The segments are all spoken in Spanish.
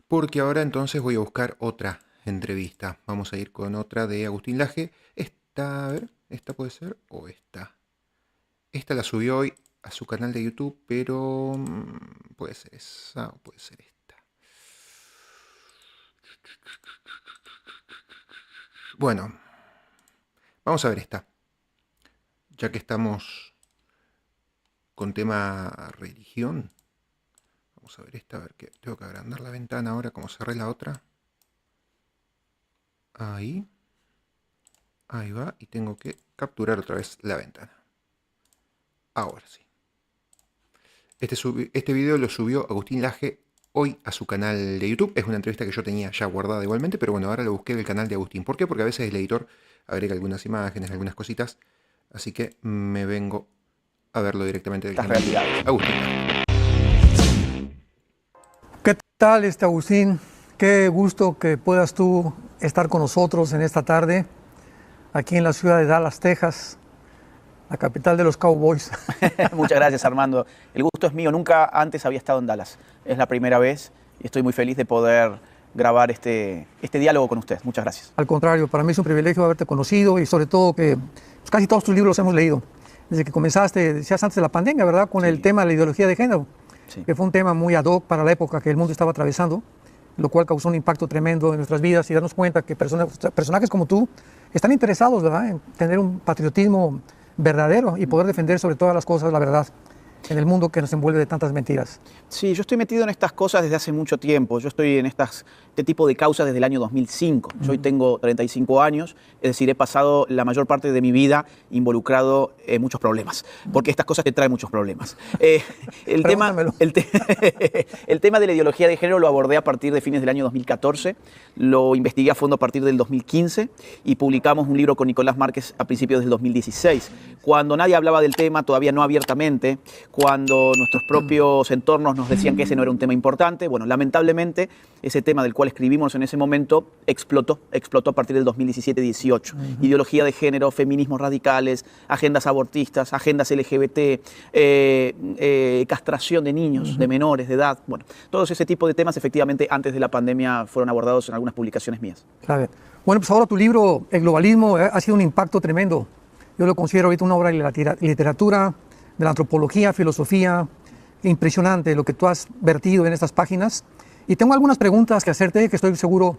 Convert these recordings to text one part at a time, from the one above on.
porque ahora entonces voy a buscar otra entrevista. Vamos a ir con otra de Agustín Laje. Esta, a ver, esta puede ser o esta. Esta la subió hoy a su canal de YouTube, pero puede ser esa o puede ser esta. Bueno, vamos a ver esta. Ya que estamos con tema religión. Vamos a ver esta, a ver que tengo que agrandar la ventana ahora, como cerré la otra. Ahí. Ahí va, y tengo que capturar otra vez la ventana. Ahora sí. Este video lo subió Agustín Laje hoy a su canal de YouTube. Es una entrevista que yo tenía ya guardada igualmente, pero bueno, ahora lo busqué del canal de Agustín. ¿Por qué? Porque a veces el editor agrega algunas imágenes, algunas cositas. Así que me vengo a verlo directamente del canal de Agustín Laje. ¿Qué tal, Agustín? Qué gusto que puedas tú estar con nosotros en esta tarde, aquí en la ciudad de Dallas, Texas, la capital de los Cowboys. Muchas gracias, Armando. El gusto es mío. Nunca antes había estado en Dallas. Es la primera vez y estoy muy feliz de poder grabar este diálogo con usted. Muchas gracias. Al contrario, para mí es un privilegio haberte conocido y sobre todo que pues, casi todos tus libros los hemos leído. Desde que comenzaste, decías antes de la pandemia, ¿verdad? Con el tema de la ideología de género, que fue un tema muy ad hoc para la época que el mundo estaba atravesando, lo cual causó un impacto tremendo en nuestras vidas y darnos cuenta que personajes como tú están interesados, ¿verdad?, en tener un patriotismo verdadero y poder defender sobre todas las cosas la verdad en el mundo que nos envuelve de tantas mentiras. Sí, yo estoy metido en estas cosas desde hace mucho tiempo. Yo estoy en este tipo de causas desde el año 2005. Yo hoy tengo 35 años, es decir, he pasado la mayor parte de mi vida involucrado en muchos problemas, porque estas cosas te traen muchos problemas. El tema de la ideología de género lo abordé a partir de fines del año 2014, lo investigué a fondo a partir del 2015 y publicamos un libro con Nicolás Márquez a principios del 2016. Cuando nadie hablaba del tema, todavía no abiertamente, cuando nuestros propios entornos nos decían que ese no era un tema importante, bueno, lamentablemente ese tema del cual escribimos en ese momento explotó a partir del 2017-18. Ideología de género, feminismos radicales, agendas abortistas, agendas LGBT, castración de niños, de menores de edad, bueno, todos ese tipo de temas efectivamente antes de la pandemia fueron abordados en algunas publicaciones mías. Claro. Bueno, pues ahora tu libro, El globalismo, ha sido un impacto tremendo. Yo lo considero ahorita una obra de la literatura, de la antropología, filosofía, impresionante lo que tú has vertido en estas páginas. Y tengo algunas preguntas que hacerte que estoy seguro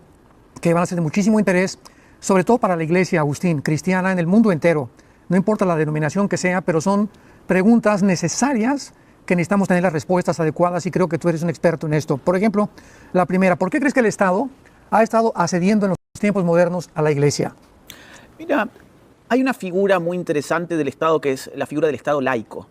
que van a ser de muchísimo interés, sobre todo para la iglesia, Agustín, cristiana en el mundo entero. No importa la denominación que sea, pero son preguntas necesarias que necesitamos tener las respuestas adecuadas y creo que tú eres un experto en esto. Por ejemplo, la primera, ¿por qué crees que el Estado ha estado asediando en los tiempos modernos a la iglesia? Mira, hay una figura muy interesante del Estado que es la figura del Estado laico.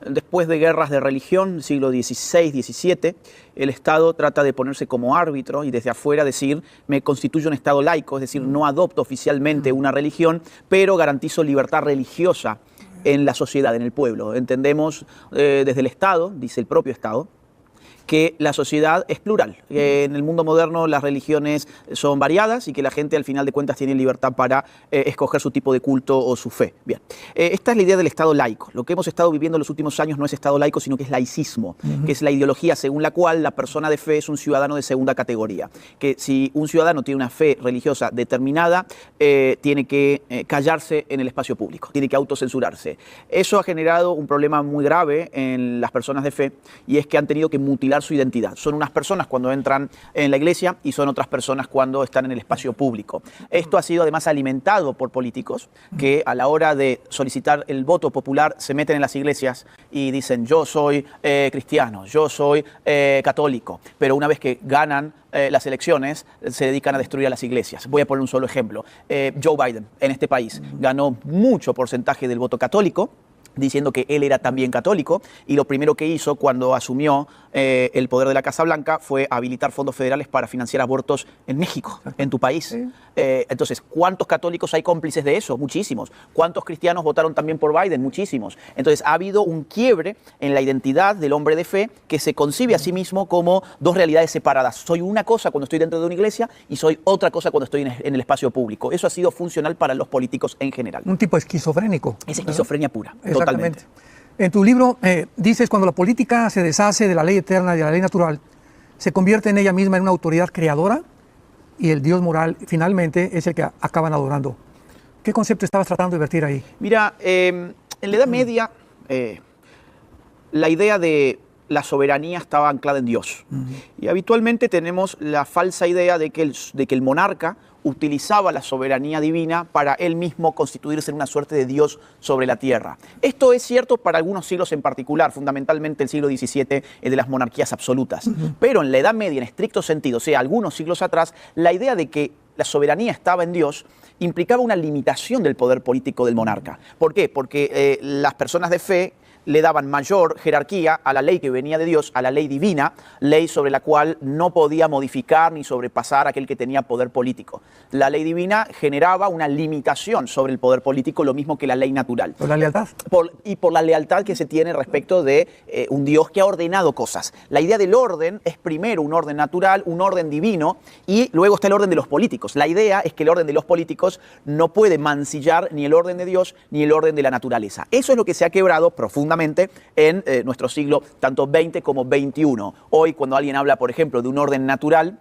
Después de guerras de religión, siglo XVI, XVII, el Estado trata de ponerse como árbitro y desde afuera decir, me constituyo un Estado laico, es decir, no adopto oficialmente una religión, pero garantizo libertad religiosa en la sociedad, en el pueblo. Entendemos desde el Estado, dice el propio Estado, que la sociedad es plural. En el mundo moderno las religiones son variadas y que la gente al final de cuentas tiene libertad para escoger su tipo de culto o su fe. Bien, esta es la idea del Estado laico. Lo que hemos estado viviendo en los últimos años no es Estado laico, sino que es laicismo, que es la ideología según la cual la persona de fe es un ciudadano de segunda categoría. Que si un ciudadano tiene una fe religiosa determinada, tiene que callarse en el espacio público, tiene que autocensurarse. Eso ha generado un problema muy grave en las personas de fe y es que han tenido que mutilar su identidad. Son unas personas cuando entran en la iglesia y son otras personas cuando están en el espacio público. Esto ha sido además alimentado por políticos que a la hora de solicitar el voto popular se meten en las iglesias y dicen yo soy cristiano, yo soy católico, pero una vez que ganan las elecciones se dedican a destruir a las iglesias. Voy a poner un solo ejemplo. Joe Biden en este país ganó mucho porcentaje del voto católico, diciendo que él era también católico, y lo primero que hizo cuando asumió el poder de la Casa Blanca fue habilitar fondos federales para financiar abortos en México, en tu país. Sí. Entonces, ¿cuántos católicos hay cómplices de eso? Muchísimos. ¿Cuántos cristianos votaron también por Biden? Muchísimos. Entonces, ha habido un quiebre en la identidad del hombre de fe que se concibe a sí mismo como dos realidades separadas. Soy una cosa cuando estoy dentro de una iglesia y soy otra cosa cuando estoy en el espacio público. Eso ha sido funcional para los políticos en general. Un tipo esquizofrénico. Es esquizofrenia pura. Exactamente. En tu libro dices, cuando la política se deshace de la ley eterna y de la ley natural, se convierte en ella misma en una autoridad creadora y el Dios moral finalmente es el que acaban adorando. ¿Qué concepto estabas tratando de vertir ahí? Mira, en la Edad Media la idea de la soberanía estaba anclada en Dios. Y habitualmente tenemos la falsa idea de que el monarca utilizaba la soberanía divina para él mismo constituirse en una suerte de Dios sobre la tierra. Esto es cierto para algunos siglos en particular, fundamentalmente el siglo XVII, el de las monarquías absolutas. Pero en la Edad Media, en estricto sentido, o sea, algunos siglos atrás, la idea de que la soberanía estaba en Dios implicaba una limitación del poder político del monarca. ¿Por qué? Porque las personas de fe le daban mayor jerarquía a la ley que venía de Dios, a la ley divina, ley sobre la cual no podía modificar ni sobrepasar aquel que tenía poder político. La ley divina generaba una limitación sobre el poder político, lo mismo que la ley natural. ¿Por la lealtad? Por la lealtad que se tiene respecto de un Dios que ha ordenado cosas. La idea del orden es primero un orden natural, un orden divino, y luego está el orden de los políticos. La idea es que el orden de los políticos no puede mancillar ni el orden de Dios ni el orden de la naturaleza. Eso es lo que se ha quebrado profundamente en nuestro siglo tanto XX como XXI. Hoy, cuando alguien habla, por ejemplo, de un orden natural,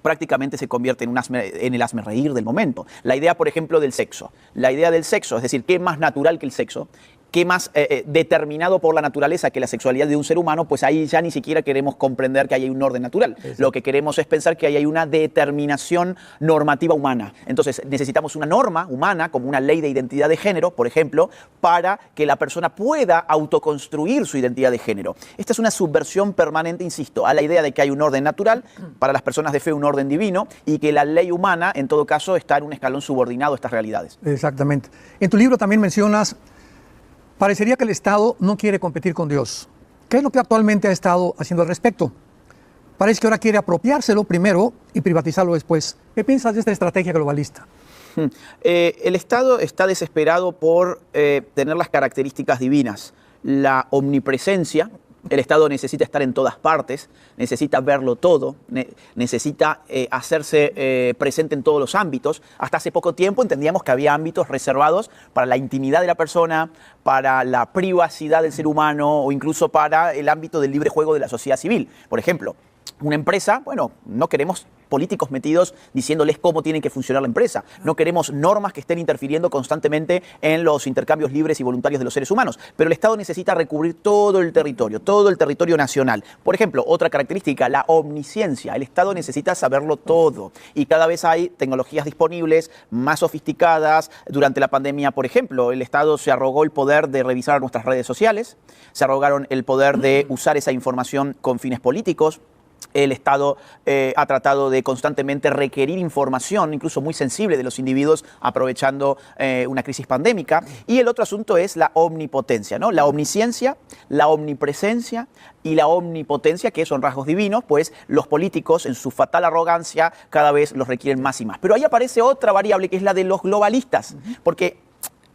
prácticamente se convierte en el hazmerreír del momento. La idea, por ejemplo, del sexo. La idea del sexo, es decir, ¿qué es más natural que el sexo? ¿Qué más determinado por la naturaleza que la sexualidad de un ser humano? Pues ahí ya ni siquiera queremos comprender que hay un orden natural. Sí. Lo que queremos es pensar que ahí hay una determinación normativa humana. Entonces necesitamos una norma humana, como una ley de identidad de género, por ejemplo, para que la persona pueda autoconstruir su identidad de género. Esta es una subversión permanente, insisto, a la idea de que hay un orden natural, para las personas de fe un orden divino, y que la ley humana, en todo caso, está en un escalón subordinado a estas realidades. Exactamente. En tu libro también mencionas: parecería que el Estado no quiere competir con Dios. ¿Qué es lo que actualmente ha estado haciendo al respecto? Parece que ahora quiere apropiárselo primero y privatizarlo después. ¿Qué piensas de esta estrategia globalista? El Estado está desesperado por tener las características divinas. La omnipresencia. El Estado necesita estar en todas partes, necesita verlo todo, necesita hacerse presente en todos los ámbitos. Hasta hace poco tiempo entendíamos que había ámbitos reservados para la intimidad de la persona, para la privacidad del ser humano o incluso para el ámbito del libre juego de la sociedad civil. Por ejemplo, una empresa, bueno, no queremos políticos metidos diciéndoles cómo tiene que funcionar la empresa. No queremos normas que estén interfiriendo constantemente en los intercambios libres y voluntarios de los seres humanos. Pero el Estado necesita recubrir todo el territorio nacional. Por ejemplo, otra característica, la omnisciencia. El Estado necesita saberlo todo. Y cada vez hay tecnologías disponibles, más sofisticadas. Durante la pandemia, por ejemplo, el Estado se arrogó el poder de revisar nuestras redes sociales, se arrogaron el poder de usar esa información con fines políticos. El Estado ha tratado de constantemente requerir información, incluso muy sensible, de los individuos, aprovechando una crisis pandémica. Y el otro asunto es la omnipotencia, ¿no? La omnisciencia, la omnipresencia y la omnipotencia, que son rasgos divinos, pues los políticos, en su fatal arrogancia, cada vez los requieren más y más. Pero ahí aparece otra variable, que es la de los globalistas, porque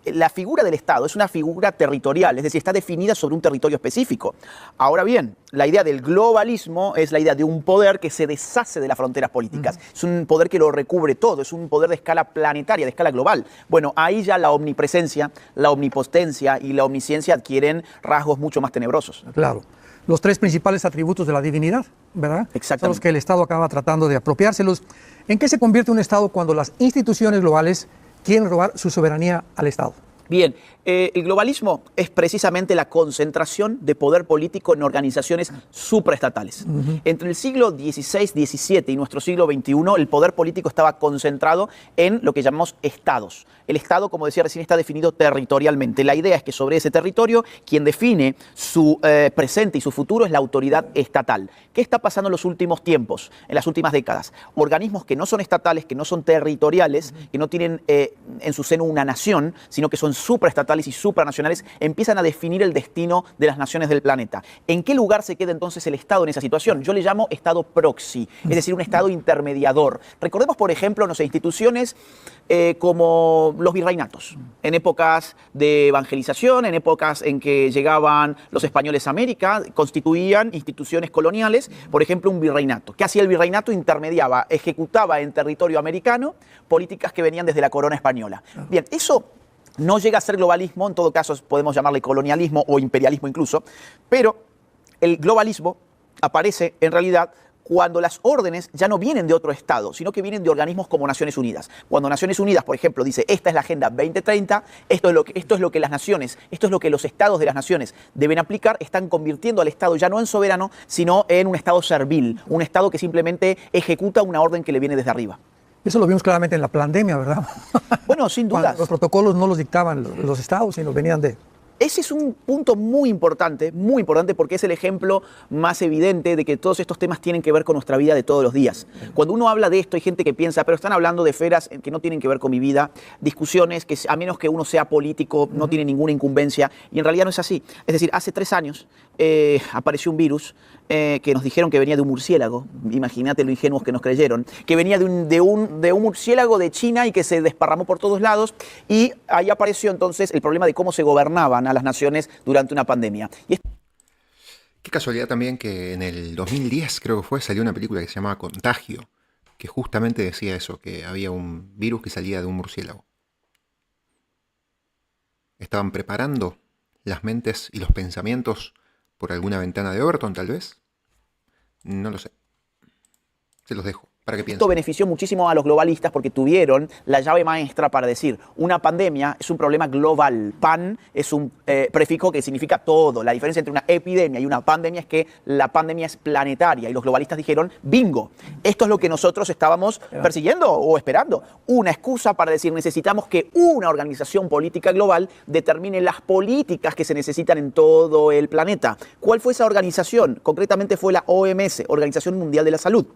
la figura del Estado es una figura territorial, es decir, está definida sobre un territorio específico. Ahora bien, la idea del globalismo es la idea de un poder que se deshace de las fronteras políticas. Es un poder que lo recubre todo, es un poder de escala planetaria, de escala global. Bueno, ahí ya la omnipresencia, la omnipotencia y la omnisciencia adquieren rasgos mucho más tenebrosos. Claro. Los tres principales atributos de la divinidad, ¿verdad? Exactamente. Son los que el Estado acaba tratando de apropiárselos. ¿En qué se convierte un Estado cuando las instituciones globales quieren robar su soberanía al Estado? Bien, el globalismo es precisamente la concentración de poder político en organizaciones supraestatales. Entre el siglo XVI, XVII y nuestro siglo XXI, el poder político estaba concentrado en lo que llamamos estados. El Estado, como decía recién, está definido territorialmente. La idea es que sobre ese territorio, quien define su presente y su futuro es la autoridad estatal. ¿Qué está pasando en los últimos tiempos, en las últimas décadas? Organismos que no son estatales, que no son territoriales, que no tienen en su seno una nación, sino que son supraestatales y supranacionales, empiezan a definir el destino de las naciones del planeta. ¿En qué lugar se queda entonces el Estado en esa situación? Yo le llamo Estado proxy, es decir, un Estado intermediador. Recordemos, por ejemplo, no sé, instituciones como los virreinatos, en épocas de evangelización, en épocas en que llegaban los españoles a América, constituían instituciones coloniales, por ejemplo, un virreinato. ¿Qué hacía el virreinato? Intermediaba, ejecutaba en territorio americano políticas que venían desde la corona española. Bien, eso no llega a ser globalismo, en todo caso podemos llamarle colonialismo o imperialismo incluso, pero el globalismo aparece en realidad cuando las órdenes ya no vienen de otro Estado, sino que vienen de organismos como Naciones Unidas. Cuando Naciones Unidas, por ejemplo, dice, esta es la Agenda 2030, esto es lo que las naciones, esto es lo que los estados de las naciones deben aplicar, están convirtiendo al Estado ya no en soberano, sino en un Estado servil, un Estado que simplemente ejecuta una orden que le viene desde arriba. Eso lo vimos claramente en la pandemia, ¿verdad? Bueno, sin dudas. Los protocolos no los dictaban los estados, sino venían de... Ese es un punto muy importante porque es el ejemplo más evidente de que todos estos temas tienen que ver con nuestra vida de todos los días. Cuando uno habla de esto hay gente que piensa, pero están hablando de esferas que no tienen que ver con mi vida, discusiones que a menos que uno sea político no tiene ninguna incumbencia, y en realidad no es así. Es decir, hace 3 años apareció un virus que nos dijeron que venía de un murciélago, imagínate lo ingenuos que nos creyeron, que venía de un murciélago de China y que se desparramó por todos lados, y ahí apareció entonces el problema de cómo se gobernaban a las naciones durante una pandemia. Qué casualidad también que en el 2010, creo que fue, salió una película que se llamaba Contagio, que justamente decía eso, que había un virus que salía de un murciélago. ¿Estaban preparando las mentes y los pensamientos por alguna ventana de Overton, tal vez? No lo sé. Se los dejo para que piensen. Esto benefició muchísimo a los globalistas porque tuvieron la llave maestra para decir una pandemia es un problema global. Pan es un prefijo que significa todo. La diferencia entre una epidemia y una pandemia es que la pandemia es planetaria y los globalistas dijeron, bingo, esto es lo que nosotros estábamos persiguiendo o esperando. Una excusa para decir necesitamos que una organización política global determine las políticas que se necesitan en todo el planeta. ¿Cuál fue esa organización? Concretamente fue la OMS, Organización Mundial de la Salud.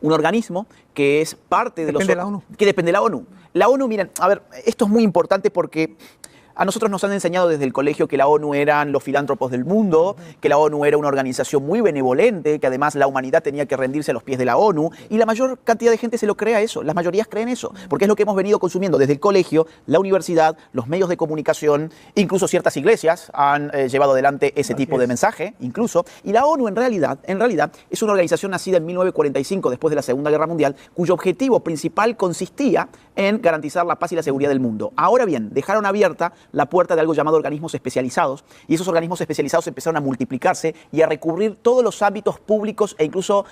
Un organismo que es parte de Depende de la ONU. Que depende de la ONU. La ONU, miren, a ver, esto es muy importante porque a nosotros nos han enseñado desde el colegio que la ONU eran los filántropos del mundo, que la ONU era una organización muy benevolente, que además la humanidad tenía que rendirse a los pies de la ONU, y la mayor cantidad de gente se lo cree a eso, las mayorías creen eso, porque es lo que hemos venido consumiendo desde el colegio, la universidad, los medios de comunicación, incluso ciertas iglesias han llevado adelante ese tipo de mensaje, incluso, y la ONU en realidad es una organización nacida en 1945, después de la Segunda Guerra Mundial, cuyo objetivo principal consistía en garantizar la paz y la seguridad del mundo. Ahora bien, dejaron abierta la puerta de algo llamado organismos especializados, y esos organismos especializados empezaron a multiplicarse y a recubrir todos los ámbitos públicos e incluso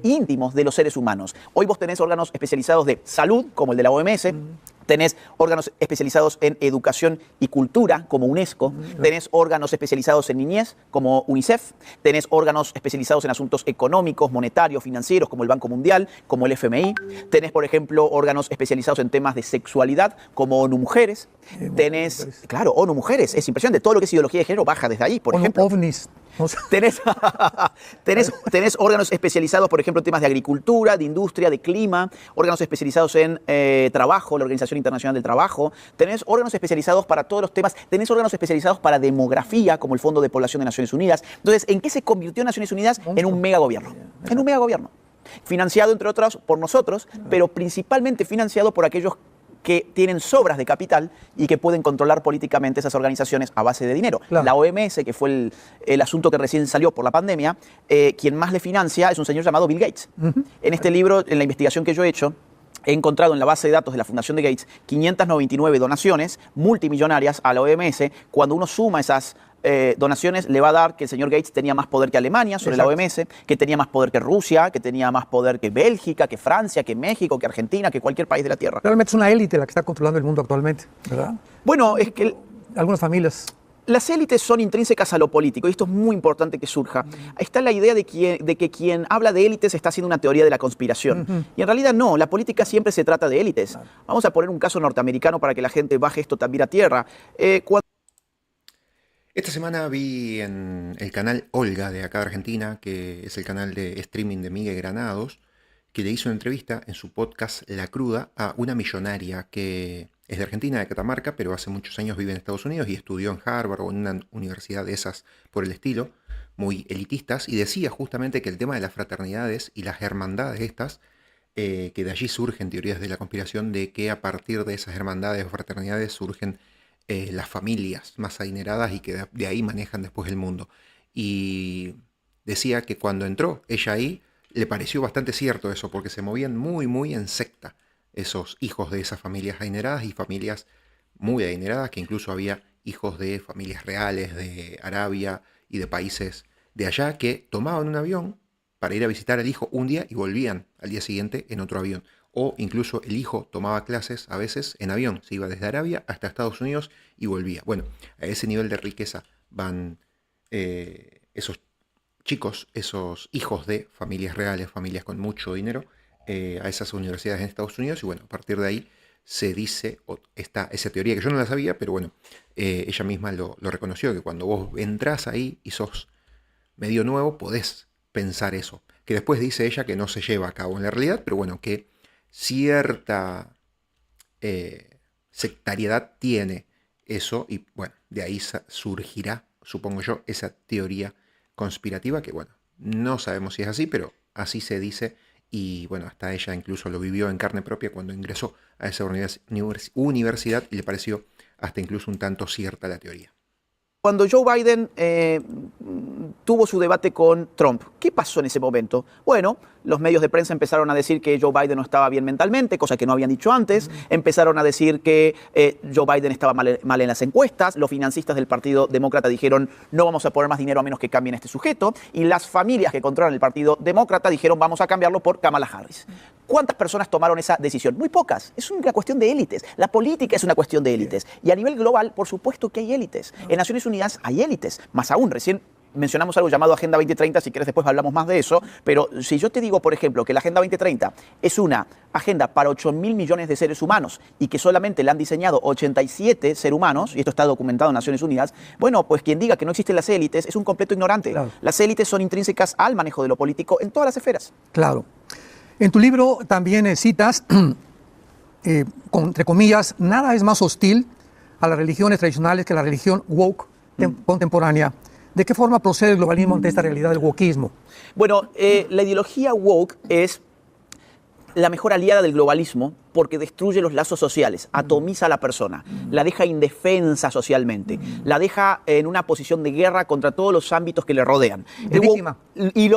íntimos de los seres humanos. Hoy vos tenés órganos especializados de salud, como el de la OMS, tenés órganos especializados en educación y cultura, como UNESCO, tenés órganos especializados en niñez, como UNICEF, tenés órganos especializados en asuntos económicos, monetarios, financieros, como el Banco Mundial, como el FMI, tenés, por ejemplo, órganos especializados en temas de sexualidad, como ONU Mujeres, tenés, claro, ONU Mujeres, es impresionante, todo lo que es ideología de género baja desde ahí, por ejemplo. OVNIs. Tenés órganos especializados, por ejemplo, en temas de agricultura, de industria, de clima, órganos especializados en trabajo, la Organización Internacional del Trabajo, tenés órganos especializados para todos los temas, tenés órganos especializados para demografía, como el Fondo de Población de Naciones Unidas. Entonces, ¿en qué se convirtió Naciones Unidas? En un megagobierno. En un megagobierno. Financiado, entre otros, por nosotros, pero principalmente financiado por aquellos que tienen sobras de capital y que pueden controlar políticamente esas organizaciones a base de dinero. Claro. La OMS, que fue el asunto que recién salió por la pandemia, quien más le financia es un señor llamado Bill Gates. En este libro, en la investigación que yo he hecho, he encontrado en la base de datos de la Fundación de Gates 599 donaciones multimillonarias a la OMS. Cuando uno suma esas donaciones, le va a dar que el señor Gates tenía más poder que Alemania sobre la OMS, que tenía más poder que Rusia, que tenía más poder que Bélgica, que Francia, que México, que Argentina, que cualquier país de la Tierra. Realmente es una élite la que está controlando el mundo actualmente, ¿verdad? Bueno, es que algunas familias. las élites son intrínsecas a lo político, y esto es muy importante que surja. Está la idea de que quien habla de élites está haciendo una teoría de la conspiración. Y en realidad no, la política siempre se trata de élites. Vamos a poner un caso norteamericano para que la gente baje esto también a tierra. Esta semana vi en el canal Olga de acá de Argentina, que es el canal de streaming de Miguel Granados, que le hizo una entrevista en su podcast La Cruda a una millonaria que es de Argentina, de Catamarca, pero hace muchos años vive en Estados Unidos y estudió en Harvard o en una universidad de esas por el estilo, muy elitistas, y decía justamente que el tema de las fraternidades y las hermandades estas, que de allí surgen teorías de la conspiración, de que a partir de esas hermandades o fraternidades surgen las familias más adineradas y que de ahí manejan después el mundo. Y decía que cuando entró ella ahí, le pareció bastante cierto eso, porque se movían muy, muy en secta esos hijos de esas familias adineradas y familias muy adineradas, que incluso había hijos de familias reales de Arabia y de países de allá que tomaban un avión para ir a visitar al hijo un día y volvían al día siguiente en otro avión. O incluso el hijo tomaba clases a veces en avión, se iba desde Arabia hasta Estados Unidos y volvía. Bueno, a ese nivel de riqueza van esos chicos, esos hijos de familias reales, familias con mucho dinero, a esas universidades en Estados Unidos. Y bueno, a partir de ahí se dice, o está esa teoría que yo no la sabía, pero bueno, ella misma lo reconoció, que cuando vos entrás ahí y sos medio nuevo, podés pensar eso. Que después dice ella que no se lleva a cabo en la realidad, pero bueno, que cierta sectariedad tiene eso, y bueno, de ahí surgirá, supongo yo, esa teoría conspirativa, que bueno, no sabemos si es así, pero así se dice, y bueno, hasta ella incluso lo vivió en carne propia cuando ingresó a esa universidad y le pareció hasta incluso un tanto cierta la teoría. Cuando Joe Biden tuvo su debate con Trump, ¿qué pasó en ese momento? Bueno, los medios de prensa empezaron a decir que Joe Biden no estaba bien mentalmente, cosa que no habían dicho antes. Empezaron a decir que Joe Biden estaba mal en las encuestas. Los financistas del Partido Demócrata dijeron no vamos a poner más dinero a menos que cambien a este sujeto. Y las familias que controlan el Partido Demócrata dijeron vamos a cambiarlo por Kamala Harris. ¿Cuántas personas tomaron esa decisión? Muy pocas. Es una cuestión de élites. La política es una cuestión de élites. Y a nivel global, por supuesto que hay élites. En Naciones Unidas hay élites. Más aún, recién mencionamos algo llamado Agenda 2030, si quieres después hablamos más de eso, pero si yo te digo, por ejemplo, que la Agenda 2030 es una agenda para 8.000 millones de seres humanos y que solamente la han diseñado 87 seres humanos, y esto está documentado en Naciones Unidas, bueno, pues quien diga que no existen las élites es un completo ignorante. Claro. Las élites son intrínsecas al manejo de lo político en todas las esferas. Claro. En tu libro también citas, entre comillas, nada es más hostil a las religiones tradicionales que la religión woke contemporánea. ¿De qué forma procede el globalismo ante esta realidad del wokeismo? Bueno, la ideología woke es la mejor aliada del globalismo porque destruye los lazos sociales, atomiza a la persona, la deja indefensa socialmente, la deja en una posición de guerra contra todos los ámbitos que le rodean. Víctima. Y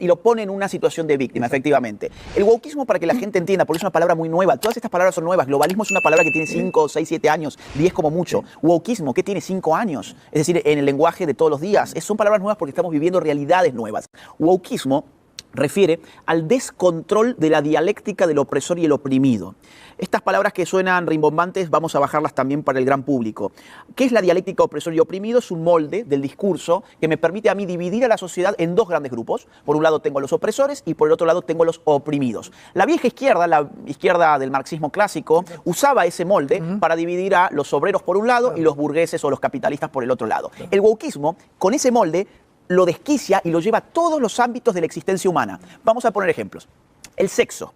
lo pone en una situación de víctima, efectivamente. El wokeismo, para que la gente entienda, porque es una palabra muy nueva, todas estas palabras son nuevas. Globalismo es una palabra que tiene 5, 6, 7 años, 10 como mucho. Wokeismo, ¿qué tiene 5 años? Es decir, en el lenguaje de todos los días. Son palabras nuevas porque estamos viviendo realidades nuevas. Wokeismo refiere al descontrol de la dialéctica del opresor y el oprimido. Estas palabras que suenan rimbombantes vamos a bajarlas también para el gran público. ¿Qué es la dialéctica opresor y oprimido? Es un molde del discurso que me permite a mí dividir a la sociedad en dos grandes grupos. Por un lado tengo a los opresores y por el otro lado tengo a los oprimidos. La vieja izquierda, la izquierda del marxismo clásico, usaba ese molde para dividir a los obreros por un lado y los burgueses o los capitalistas por el otro lado. El wokeismo, con ese molde, lo desquicia y lo lleva a todos los ámbitos de la existencia humana. Vamos a poner ejemplos. El sexo.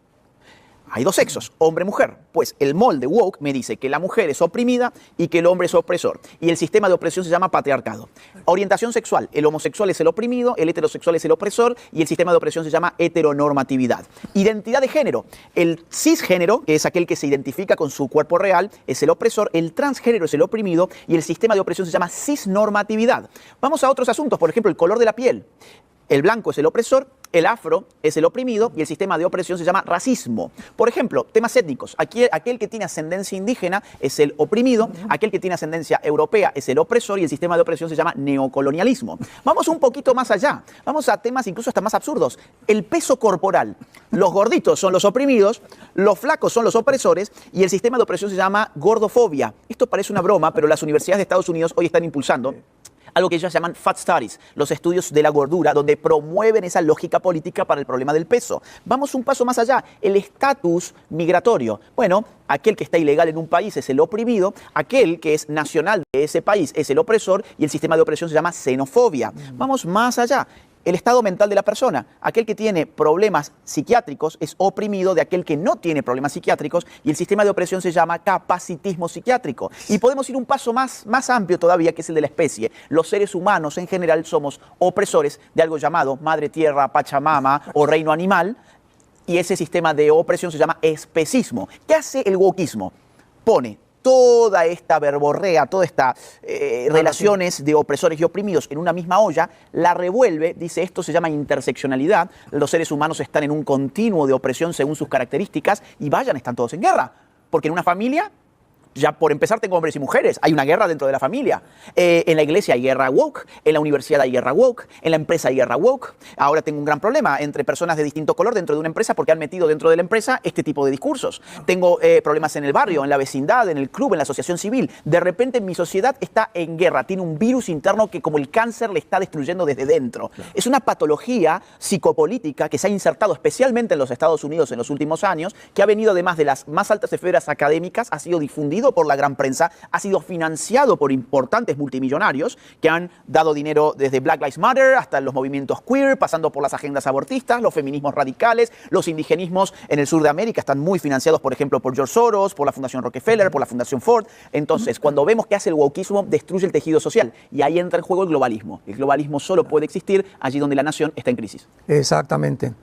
Hay dos sexos, hombre y mujer. Pues el molde woke me dice que la mujer es oprimida y que el hombre es opresor. Y el sistema de opresión se llama patriarcado. Orientación sexual. El homosexual es el oprimido, el heterosexual es el opresor y el sistema de opresión se llama heteronormatividad. Identidad de género. El cisgénero, que es aquel que se identifica con su cuerpo real, es el opresor. El transgénero es el oprimido y el sistema de opresión se llama cisnormatividad. Vamos a otros asuntos, por ejemplo, el color de la piel. El blanco es el opresor, el afro es el oprimido y el sistema de opresión se llama racismo. Por ejemplo, temas étnicos. Aquel que tiene ascendencia indígena es el oprimido, aquel que tiene ascendencia europea es el opresor y el sistema de opresión se llama neocolonialismo. Vamos un poquito más allá. Vamos a temas incluso hasta más absurdos. El peso corporal. Los gorditos son los oprimidos, los flacos son los opresores y el sistema de opresión se llama gordofobia. Esto parece una broma, pero las universidades de Estados Unidos hoy están impulsando algo que ellos llaman fat studies, los estudios de la gordura, donde promueven esa lógica política para el problema del peso. Vamos un paso más allá, el estatus migratorio. Bueno, aquel que está ilegal en un país es el oprimido, aquel que es nacional de ese país es el opresor y el sistema de opresión se llama xenofobia. Vamos más allá. El estado mental de la persona. Aquel que tiene problemas psiquiátricos es oprimido de aquel que no tiene problemas psiquiátricos y el sistema de opresión se llama capacitismo psiquiátrico. Y podemos ir un paso más amplio todavía, que es el de la especie. Los seres humanos en general somos opresores de algo llamado madre tierra, pachamama o reino animal y ese sistema de opresión se llama especismo. ¿Qué hace el wokeismo? Pone toda esta verborrea, todas estas relaciones de opresores y oprimidos en una misma olla, la revuelve, dice esto se llama interseccionalidad, los seres humanos están en un continuo de opresión según sus características y están todos en guerra, porque en una familia ya por empezar tengo hombres y mujeres, hay una guerra dentro de la familia. En la iglesia hay guerra woke, en la universidad hay guerra woke, en la empresa hay guerra woke. Ahora tengo un gran problema entre personas de distinto color dentro de una empresa porque han metido dentro de la empresa este tipo de discursos. Tengo problemas en el barrio, en la vecindad, en el club, en la asociación civil. De repente mi sociedad está en guerra, tiene un virus interno que como el cáncer le está destruyendo desde dentro. Es una patología psicopolítica que se ha insertado especialmente en los Estados Unidos en los últimos años, que ha venido además de las más altas esferas académicas, ha sido difundido por la gran prensa, ha sido financiado por importantes multimillonarios que han dado dinero desde Black Lives Matter hasta los movimientos queer, pasando por las agendas abortistas, los feminismos radicales, los indigenismos en el sur de América están muy financiados, por ejemplo, por George Soros, por la Fundación Rockefeller, por la Fundación Ford. Entonces, cuando vemos que hace el wokeismo, destruye el tejido social y ahí entra en juego el globalismo. El globalismo solo puede existir allí donde la nación está en crisis. Exactamente.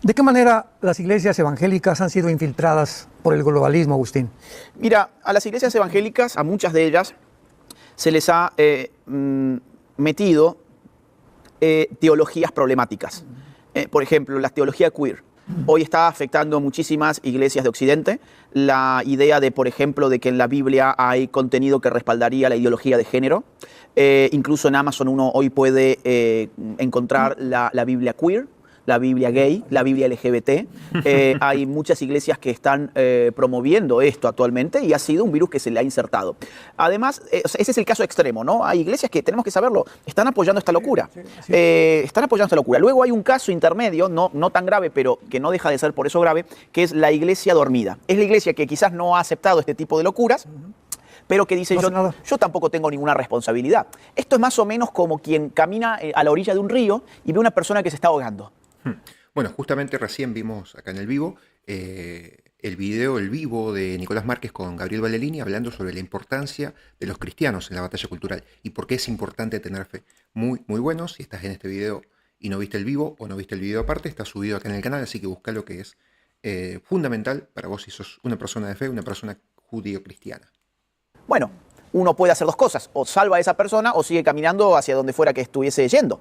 ¿De qué manera las iglesias evangélicas han sido infiltradas por el globalismo, Agustín? Mira, a las iglesias evangélicas, a muchas de ellas, se les ha metido teologías problemáticas. Por ejemplo, la teología queer. Hoy está afectando a muchísimas iglesias de Occidente. La idea de, por ejemplo, de que en la Biblia hay contenido que respaldaría la ideología de género. Incluso en Amazon uno hoy puede encontrar la Biblia queer, la Biblia gay, la Biblia LGBT. Hay muchas iglesias que están promoviendo esto actualmente y ha sido un virus que se le ha insertado. Además, ese es el caso extremo, ¿no? Hay iglesias que, tenemos que saberlo, están apoyando esta locura. Están apoyando esta locura. Luego hay un caso intermedio, no tan grave, pero que no deja de ser por eso grave, que es la iglesia dormida. Es la iglesia que quizás no ha aceptado este tipo de locuras, pero que dice, yo tampoco tengo ninguna responsabilidad. Esto es más o menos como quien camina a la orilla de un río y ve a una persona que se está ahogando. Bueno, justamente recién vimos acá en el vivo el video, el vivo de Nicolás Márquez con Gabriel Vallerini hablando sobre la importancia de los cristianos en la batalla cultural y por qué es importante tener fe. Muy, muy bueno. Si estás en este video y no viste el vivo o no viste el video aparte, está subido acá en el canal, así que busca lo que es fundamental para vos si sos una persona de fe, una persona judío-cristiana. Bueno, uno puede hacer dos cosas, o salva a esa persona o sigue caminando hacia donde fuera que estuviese yendo.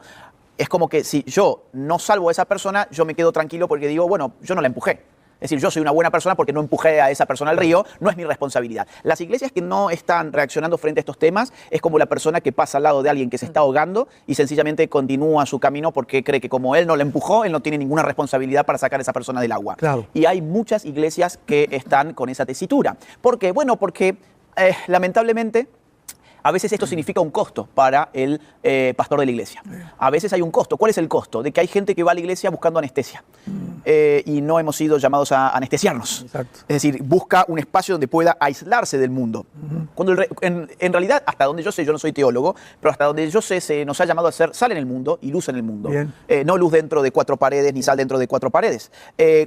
Es como que si yo no salvo a esa persona, yo me quedo tranquilo porque digo, bueno, yo no la empujé. Es decir, yo soy una buena persona porque no empujé a esa persona al río, no es mi responsabilidad. Las iglesias que no están reaccionando frente a estos temas es como la persona que pasa al lado de alguien que se está ahogando y sencillamente continúa su camino porque cree que como él no la empujó, él no tiene ninguna responsabilidad para sacar a esa persona del agua. Claro. Y hay muchas iglesias que están con esa tesitura. ¿Por qué? Bueno, porque lamentablemente a veces esto significa un costo para el pastor de la iglesia. A veces hay un costo. ¿Cuál es el costo? De que hay gente que va a la iglesia buscando anestesia. Y no hemos sido llamados a anestesiarnos. Exacto. Es decir, busca un espacio donde pueda aislarse del mundo. Cuando en realidad, hasta donde yo sé, yo no soy teólogo, pero hasta donde yo sé, se nos ha llamado a ser sal en el mundo y luz en el mundo. No luz dentro de cuatro paredes ni sal dentro de cuatro paredes.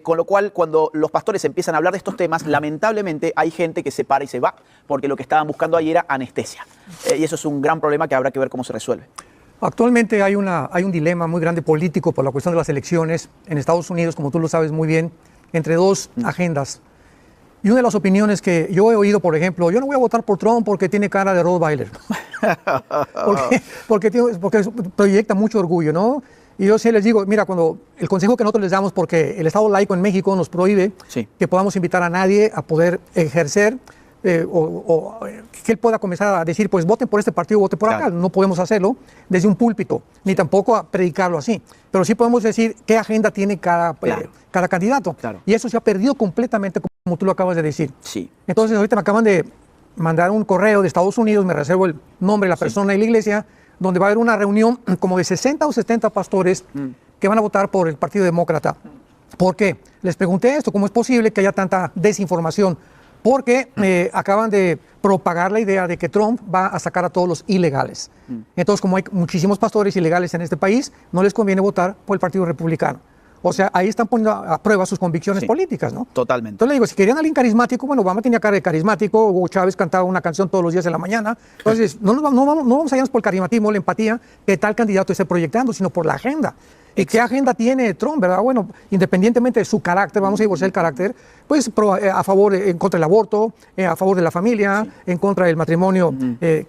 Con lo cual, cuando los pastores empiezan a hablar de estos temas, lamentablemente hay gente que se para y se va, porque lo que estaban buscando ahí era anestesia. Y eso es un gran problema que habrá que ver cómo se resuelve. Actualmente hay un dilema muy grande político por la cuestión de las elecciones en Estados Unidos, como tú lo sabes muy bien, entre dos agendas. Y una de las opiniones que yo he oído, por ejemplo, yo no voy a votar por Trump porque tiene cara de Rottweiler. porque proyecta mucho orgullo, ¿no? Y yo sí les digo, mira, cuando el consejo que nosotros les damos, porque el Estado laico en México nos prohíbe que podamos invitar a nadie a poder ejercer, o que él pueda comenzar a decir, pues voten por este partido, voten por acá. No podemos hacerlo desde un púlpito, ni tampoco a predicarlo así. Pero sí podemos decir qué agenda tiene cada candidato. Y eso se ha perdido completamente, como tú lo acabas de decir. Entonces, ahorita me acaban de mandar un correo de Estados Unidos, me reservo el nombre de la persona de la iglesia, donde va a haber una reunión como de 60 o 70 pastores que van a votar por el Partido Demócrata. ¿Por qué? Les pregunté esto, ¿cómo es posible que haya tanta desinformación? Porque acaban de propagar la idea de que Trump va a sacar a todos los ilegales. Entonces, como hay muchísimos pastores ilegales en este país, no les conviene votar por el Partido Republicano. O sea, ahí están poniendo a prueba sus convicciones políticas, ¿no? Totalmente. Entonces le digo, si querían a alguien carismático, bueno, Obama tenía cara de carismático, Hugo Chávez cantaba una canción todos los días de la mañana. Entonces, no vamos a irnos por el carismatismo, la empatía que tal candidato esté proyectando, sino por la agenda. ¿Y qué agenda tiene Trump, verdad? Bueno, independientemente de su carácter, vamos a divorciar el carácter, pues a favor, en contra del aborto, a favor de la familia, en contra del matrimonio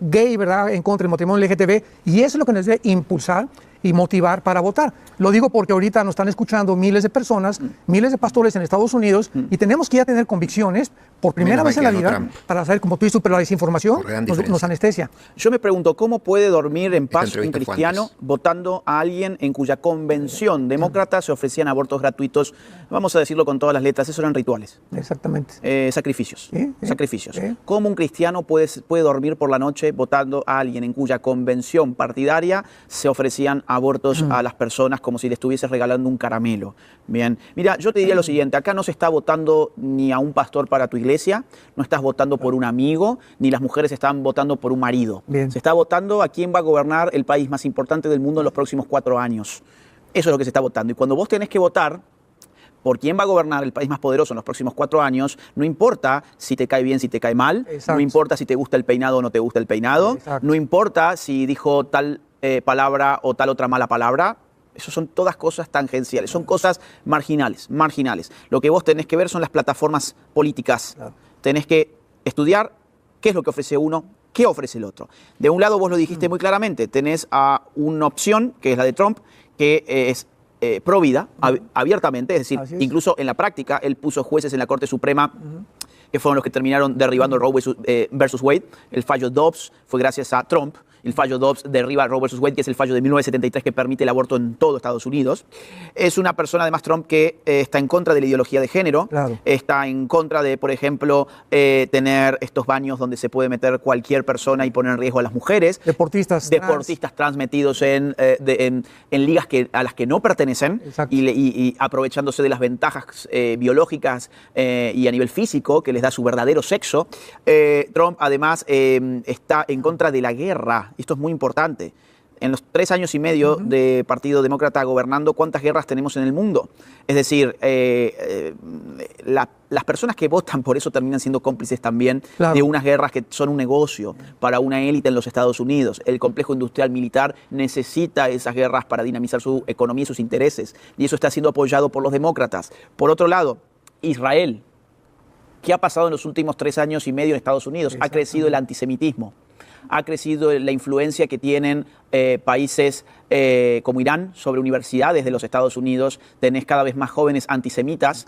gay, ¿verdad? En contra del matrimonio LGTB. Y eso es lo que nos debe impulsar y motivar para votar. Lo digo porque ahorita nos están escuchando miles de personas, miles de pastores en Estados Unidos, y tenemos que ya tener convicciones por primera vez en la vida para saber, como tú dices, pero la desinformación nos anestesia. Yo me pregunto, ¿cómo puede dormir en paz un cristiano votando a alguien en cuya convención demócrata se ofrecían abortos gratuitos? Vamos a decirlo con todas las letras, eso eran rituales. Exactamente. Sacrificios. Sacrificios. ¿Cómo un cristiano puede dormir por la noche votando a alguien en cuya convención partidaria se ofrecían abortos a las personas como si le estuvieses regalando un caramelo? Bien, mira, yo te diría lo siguiente, acá no se está votando ni a un pastor para tu iglesia, no estás votando por un amigo, ni las mujeres están votando por un marido. Bien. Se está votando a quién va a gobernar el país más importante del mundo en los próximos 4 años. Eso es lo que se está votando. Y cuando vos tenés que votar por quién va a gobernar el país más poderoso en los próximos 4 años, no importa si te cae bien, si te cae mal, no importa si te gusta el peinado o no te gusta el peinado, no importa si dijo tal palabra o tal otra mala palabra. Eso son todas cosas tangenciales, son cosas marginales. Lo que vos tenés que ver son las plataformas políticas. Tenés que estudiar qué es lo que ofrece uno, qué ofrece el otro. De un lado, vos lo dijiste muy claramente, tenés a una opción, que es la de Trump, que es pro vida, abiertamente, es decir, incluso en la práctica, él puso jueces en la Corte Suprema que fueron los que terminaron derribando Roe versus Wade. El fallo Dobbs fue gracias a Trump. El fallo Dobbs derriba Roe versus Wade, que es el fallo de 1973 que permite el aborto en todo Estados Unidos. Es una persona, además, Trump, que está en contra de la ideología de género. Está en contra de, por ejemplo, tener estos baños donde se puede meter cualquier persona y poner en riesgo a las mujeres. Deportistas trans metidos en ligas a las que no pertenecen y aprovechándose de las ventajas biológicas y a nivel físico que les da su verdadero sexo. Trump, además, está en contra de la guerra. Esto es muy importante. En los 3 años y medio de Partido Demócrata gobernando, ¿cuántas guerras tenemos en el mundo? Es decir, las personas que votan por eso terminan siendo cómplices también de unas guerras que son un negocio para una élite en los Estados Unidos. El complejo industrial militar necesita esas guerras para dinamizar su economía y sus intereses. Y eso está siendo apoyado por los demócratas. Por otro lado, Israel. ¿Qué ha pasado en los últimos 3 años y medio en Estados Unidos? Ha crecido el antisemitismo. Ha crecido la influencia que tienen países como Irán sobre universidades de los Estados Unidos. Tenés cada vez más jóvenes antisemitas.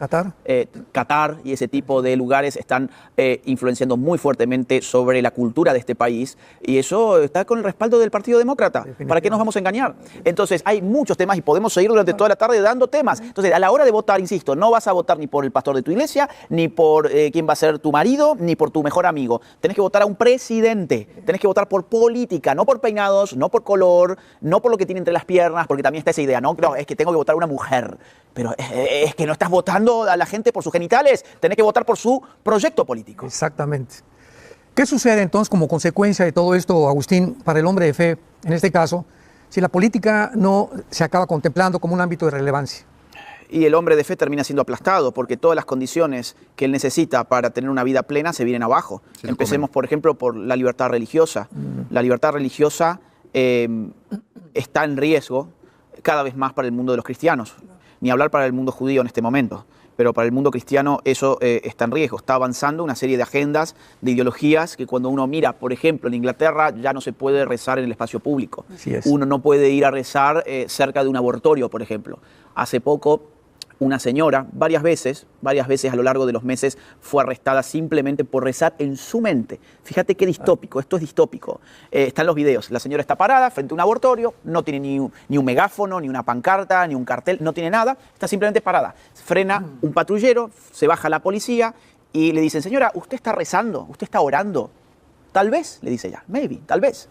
Qatar y ese tipo de lugares están influenciando muy fuertemente sobre la cultura de este país. Y eso está con el respaldo del Partido Demócrata. ¿Para qué nos vamos a engañar? Entonces, hay muchos temas y podemos seguir durante toda la tarde dando temas. Entonces, a la hora de votar, insisto, no vas a votar ni por el pastor de tu iglesia, ni por quién va a ser tu marido, ni por tu mejor amigo. Tenés que votar a un presidente. Tenés que votar por política, no por peinados, no por color, no por lo que tiene entre las piernas, porque también está esa idea, no, es que tengo que votar a una mujer. Pero es que no estás votando a la gente por sus genitales, tenés que votar por su proyecto político. Exactamente. ¿Qué sucede entonces como consecuencia de todo esto, Agustín, para el hombre de fe, en este caso, si la política no se acaba contemplando como un ámbito de relevancia? Y el hombre de fe termina siendo aplastado porque todas las condiciones que él necesita para tener una vida plena se vienen abajo. Empecemos, por ejemplo, por la libertad religiosa. La libertad religiosa está en riesgo cada vez más para el mundo de los cristianos. Ni hablar para el mundo judío en este momento. Pero para el mundo cristiano eso está en riesgo. Está avanzando una serie de agendas, de ideologías, que cuando uno mira, por ejemplo, en Inglaterra ya no se puede rezar en el espacio público. Uno no puede ir a rezar cerca de un abortorio, por ejemplo. Hace poco una señora, varias veces a lo largo de los meses, fue arrestada simplemente por rezar en su mente. Fíjate qué distópico, esto es distópico. Están los videos, la señora está parada frente a un abortorio, no tiene ni un megáfono, ni una pancarta, ni un cartel, no tiene nada, está simplemente parada. Frena un patrullero, se baja la policía y le dicen, señora, usted está rezando, usted está orando. Tal vez, le dice ella, maybe, tal vez.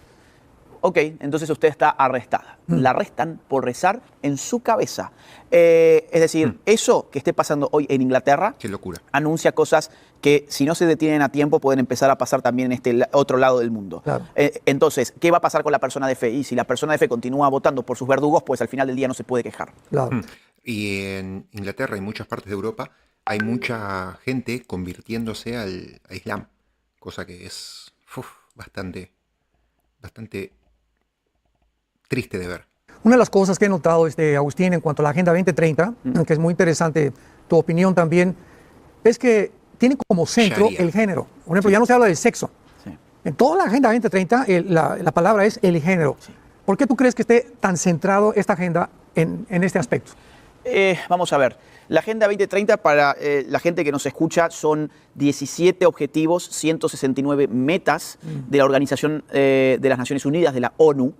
Ok, entonces usted está arrestada. La arrestan por rezar en su cabeza. Es decir, eso que esté pasando hoy en Inglaterra, qué locura, anuncia cosas que si no se detienen a tiempo pueden empezar a pasar también en este otro lado del mundo. Entonces, ¿qué va a pasar con la persona de fe? Y si la persona de fe continúa votando por sus verdugos, pues al final del día no se puede quejar. Y en Inglaterra y muchas partes de Europa hay mucha gente convirtiéndose al Islam, cosa que es bastante triste de ver. Una de las cosas que he notado, Agustín, en cuanto a la Agenda 2030, que es muy interesante tu opinión también, es que tiene como centro Sharia. el género. Por ejemplo, ya no se habla del sexo. Sí. En toda la Agenda 2030, la palabra es el género. Sí. ¿Por qué tú crees que esté tan centrado esta agenda en este aspecto? Vamos a ver, la Agenda 2030 para la gente que nos escucha son 17 objetivos, 169 metas de la Organización de las Naciones Unidas, de la ONU,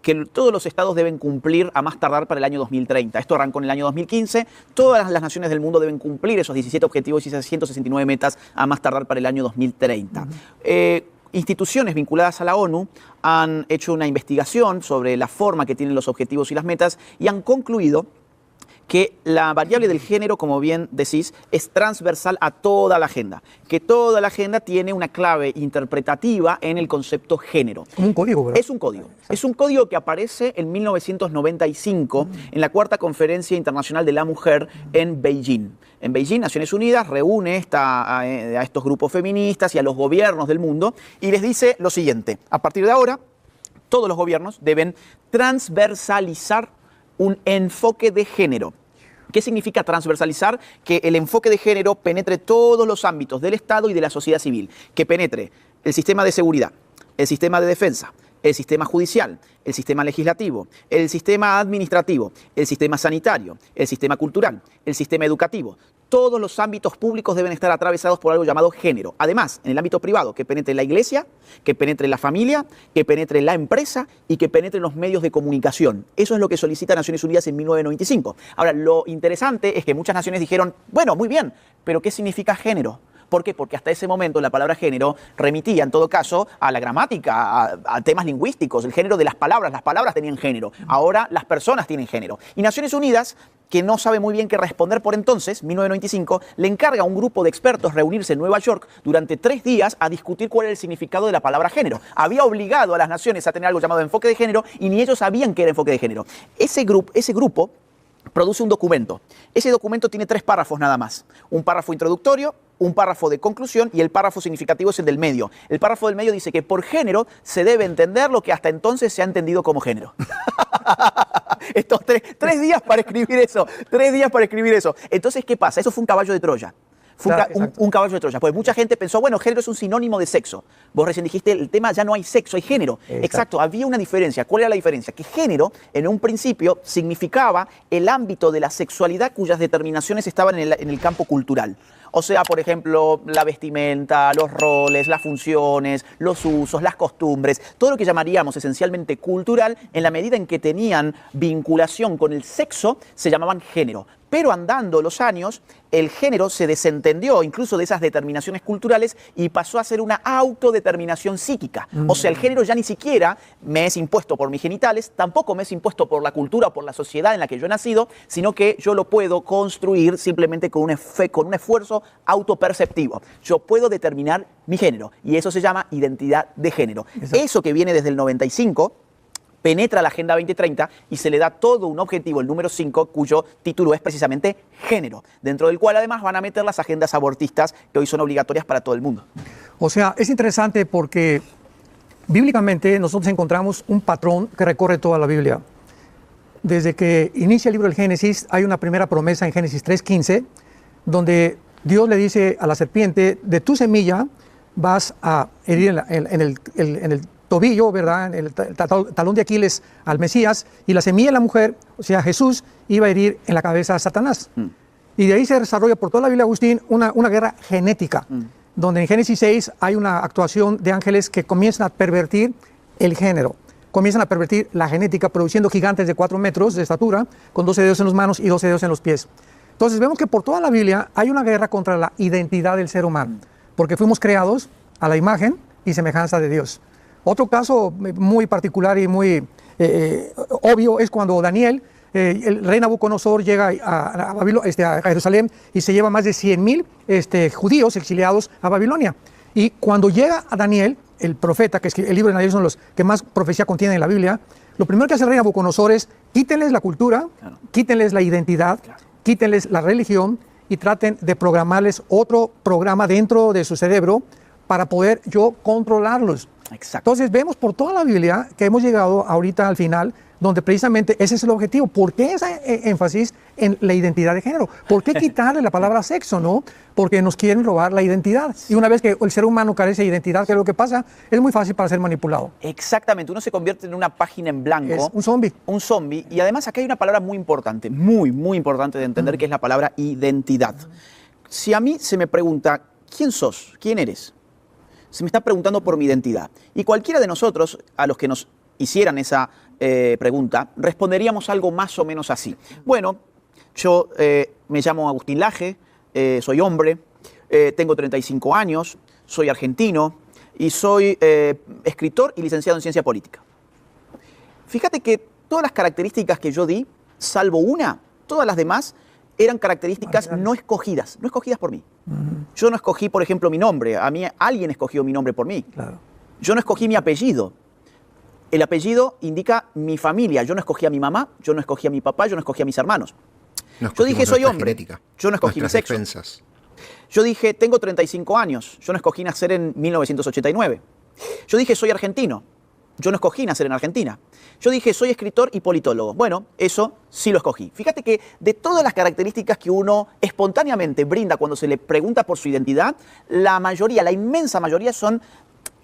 que todos los estados deben cumplir a más tardar para el año 2030. Esto arrancó en el año 2015, todas las naciones del mundo deben cumplir esos 17 objetivos y esas 169 metas a más tardar para el año 2030. Instituciones vinculadas a la ONU han hecho una investigación sobre la forma que tienen los objetivos y las metas y han concluido que la variable del género, como bien decís, es transversal a toda la agenda, que toda la agenda tiene una clave interpretativa en el concepto género. Como un código, ¿verdad? Es un código. Es un código que aparece en 1995 en la Cuarta Conferencia Internacional de la Mujer en Beijing. En Beijing, Naciones Unidas reúne a estos grupos feministas y a los gobiernos del mundo y les dice lo siguiente: a partir de ahora, todos los gobiernos deben transversalizar un enfoque de género. ¿Qué significa transversalizar? Que el enfoque de género penetre todos los ámbitos del Estado y de la sociedad civil, que penetre el sistema de seguridad, el sistema de defensa, el sistema judicial, el sistema legislativo, el sistema administrativo, el sistema sanitario, el sistema cultural, el sistema educativo. Todos los ámbitos públicos deben estar atravesados por algo llamado género. Además, en el ámbito privado, que penetre la iglesia, que penetre la familia, que penetre la empresa y que penetre los medios de comunicación. Eso es lo que solicita Naciones Unidas en 1995. Ahora, lo interesante es que muchas naciones dijeron, bueno, muy bien, pero ¿qué significa género? ¿Por qué? Porque hasta ese momento la palabra género remitía, en todo caso, a la gramática, a temas lingüísticos, el género de las palabras tenían género. Ahora las personas tienen género. Y Naciones Unidas, que no sabe muy bien qué responder por entonces, 1995, le encarga a un grupo de expertos reunirse en Nueva York durante 3 días a discutir cuál era el significado de la palabra género. Había obligado a las naciones a tener algo llamado enfoque de género y ni ellos sabían qué era enfoque de género. Ese grupo produce un documento. Ese documento tiene 3 párrafos nada más. Un párrafo introductorio, un párrafo de conclusión y el párrafo significativo es el del medio. El párrafo del medio dice que por género se debe entender lo que hasta entonces se ha entendido como género. Estos 3 días para escribir eso. 3 días para escribir eso. Entonces, ¿qué pasa? Eso fue un caballo de Troya. Fue un caballo de Troya. Pues mucha gente pensó, bueno, género es un sinónimo de sexo. Vos recién dijiste, el tema ya no hay sexo, hay género. Exacto, había una diferencia. ¿Cuál era la diferencia? Que género, en un principio, significaba el ámbito de la sexualidad cuyas determinaciones estaban en el campo cultural. O sea, por ejemplo, la vestimenta, los roles, las funciones, los usos, las costumbres, todo lo que llamaríamos esencialmente cultural, en la medida en que tenían vinculación con el sexo, se llamaban género. Pero andando los años, el género se desentendió incluso de esas determinaciones culturales y pasó a ser una autodeterminación psíquica. O sea, el género ya ni siquiera me es impuesto por mis genitales, tampoco me es impuesto por la cultura o por la sociedad en la que yo he nacido, sino que yo lo puedo construir simplemente con un esfuerzo autoperceptivo. Yo puedo determinar mi género y eso se llama identidad de género. Exacto. Eso que viene desde el 95... penetra la Agenda 2030 y se le da todo un objetivo, el número 5, cuyo título es precisamente género, dentro del cual además van a meter las agendas abortistas que hoy son obligatorias para todo el mundo. O sea, es interesante porque bíblicamente nosotros encontramos un patrón que recorre toda la Biblia. Desde que inicia el libro del Génesis, hay una primera promesa en Génesis 3:15, donde Dios le dice a la serpiente, de tu semilla vas a herir en el tobillo, ¿verdad? En el talón de Aquiles al Mesías, y la semilla de la mujer, o sea, Jesús, iba a herir en la cabeza a Satanás. Y de ahí se desarrolla por toda la Biblia, Agustín, una guerra genética, donde en Génesis 6 hay una actuación de ángeles que comienzan a pervertir el género, comienzan a pervertir la genética, produciendo gigantes de 4 metros de estatura, con 12 dedos en las manos y 12 dedos en los pies. Entonces vemos que por toda la Biblia hay una guerra contra la identidad del ser humano, porque fuimos creados a la imagen y semejanza de Dios. Otro caso muy particular y muy obvio es cuando Daniel, el rey Nabucodonosor, llega a Jerusalén y se lleva más de 100,000 judíos exiliados a Babilonia. Y cuando llega a Daniel, el profeta, que el libro de Daniel son los que más profecía contiene en la Biblia, lo primero que hace el rey Nabucodonosor es quítenles la cultura, quítenles la identidad, quítenles la religión y traten de programarles otro programa dentro de su cerebro para poder yo controlarlos. Exacto. Entonces vemos por toda la Biblia que hemos llegado ahorita al final donde precisamente ese es el objetivo. ¿Por qué ese énfasis en la identidad de género? ¿Por qué quitarle la palabra sexo, no? Porque nos quieren robar la identidad. Y una vez que el ser humano carece de identidad, ¿qué es lo que pasa? Es muy fácil para ser manipulado. Exactamente, uno se convierte en una página en blanco. Es un zombie. Un zombie. Y además acá hay una palabra muy importante, muy, muy importante de entender, que es la palabra identidad. Si a mí se me pregunta, ¿quién sos? ¿Quién eres? Se me está preguntando por mi identidad. Y cualquiera de nosotros, a los que nos hicieran esa pregunta, responderíamos algo más o menos así. Bueno, yo me llamo Agustín Laje, soy hombre, tengo 35 años, soy argentino y soy escritor y licenciado en ciencia política. Fíjate que todas las características que yo di, salvo una, todas las demás eran características no escogidas por mí. Yo no escogí, por ejemplo, mi nombre. A mí alguien escogió mi nombre por mí. Claro. Yo no escogí mi apellido. El apellido indica mi familia. Yo no escogí a mi mamá, yo no escogí a mi papá, yo no escogí a mis hermanos. Yo dije, soy hombre. Genética, yo no escogí mi sexo. Defensas. Yo dije, tengo 35 años. Yo no escogí nacer en 1989. Yo dije, soy argentino. Yo no escogí nacer en Argentina. Yo dije, soy escritor y politólogo. Bueno, eso sí lo escogí. Fíjate que de todas las características que uno espontáneamente brinda cuando se le pregunta por su identidad, la mayoría, la inmensa mayoría son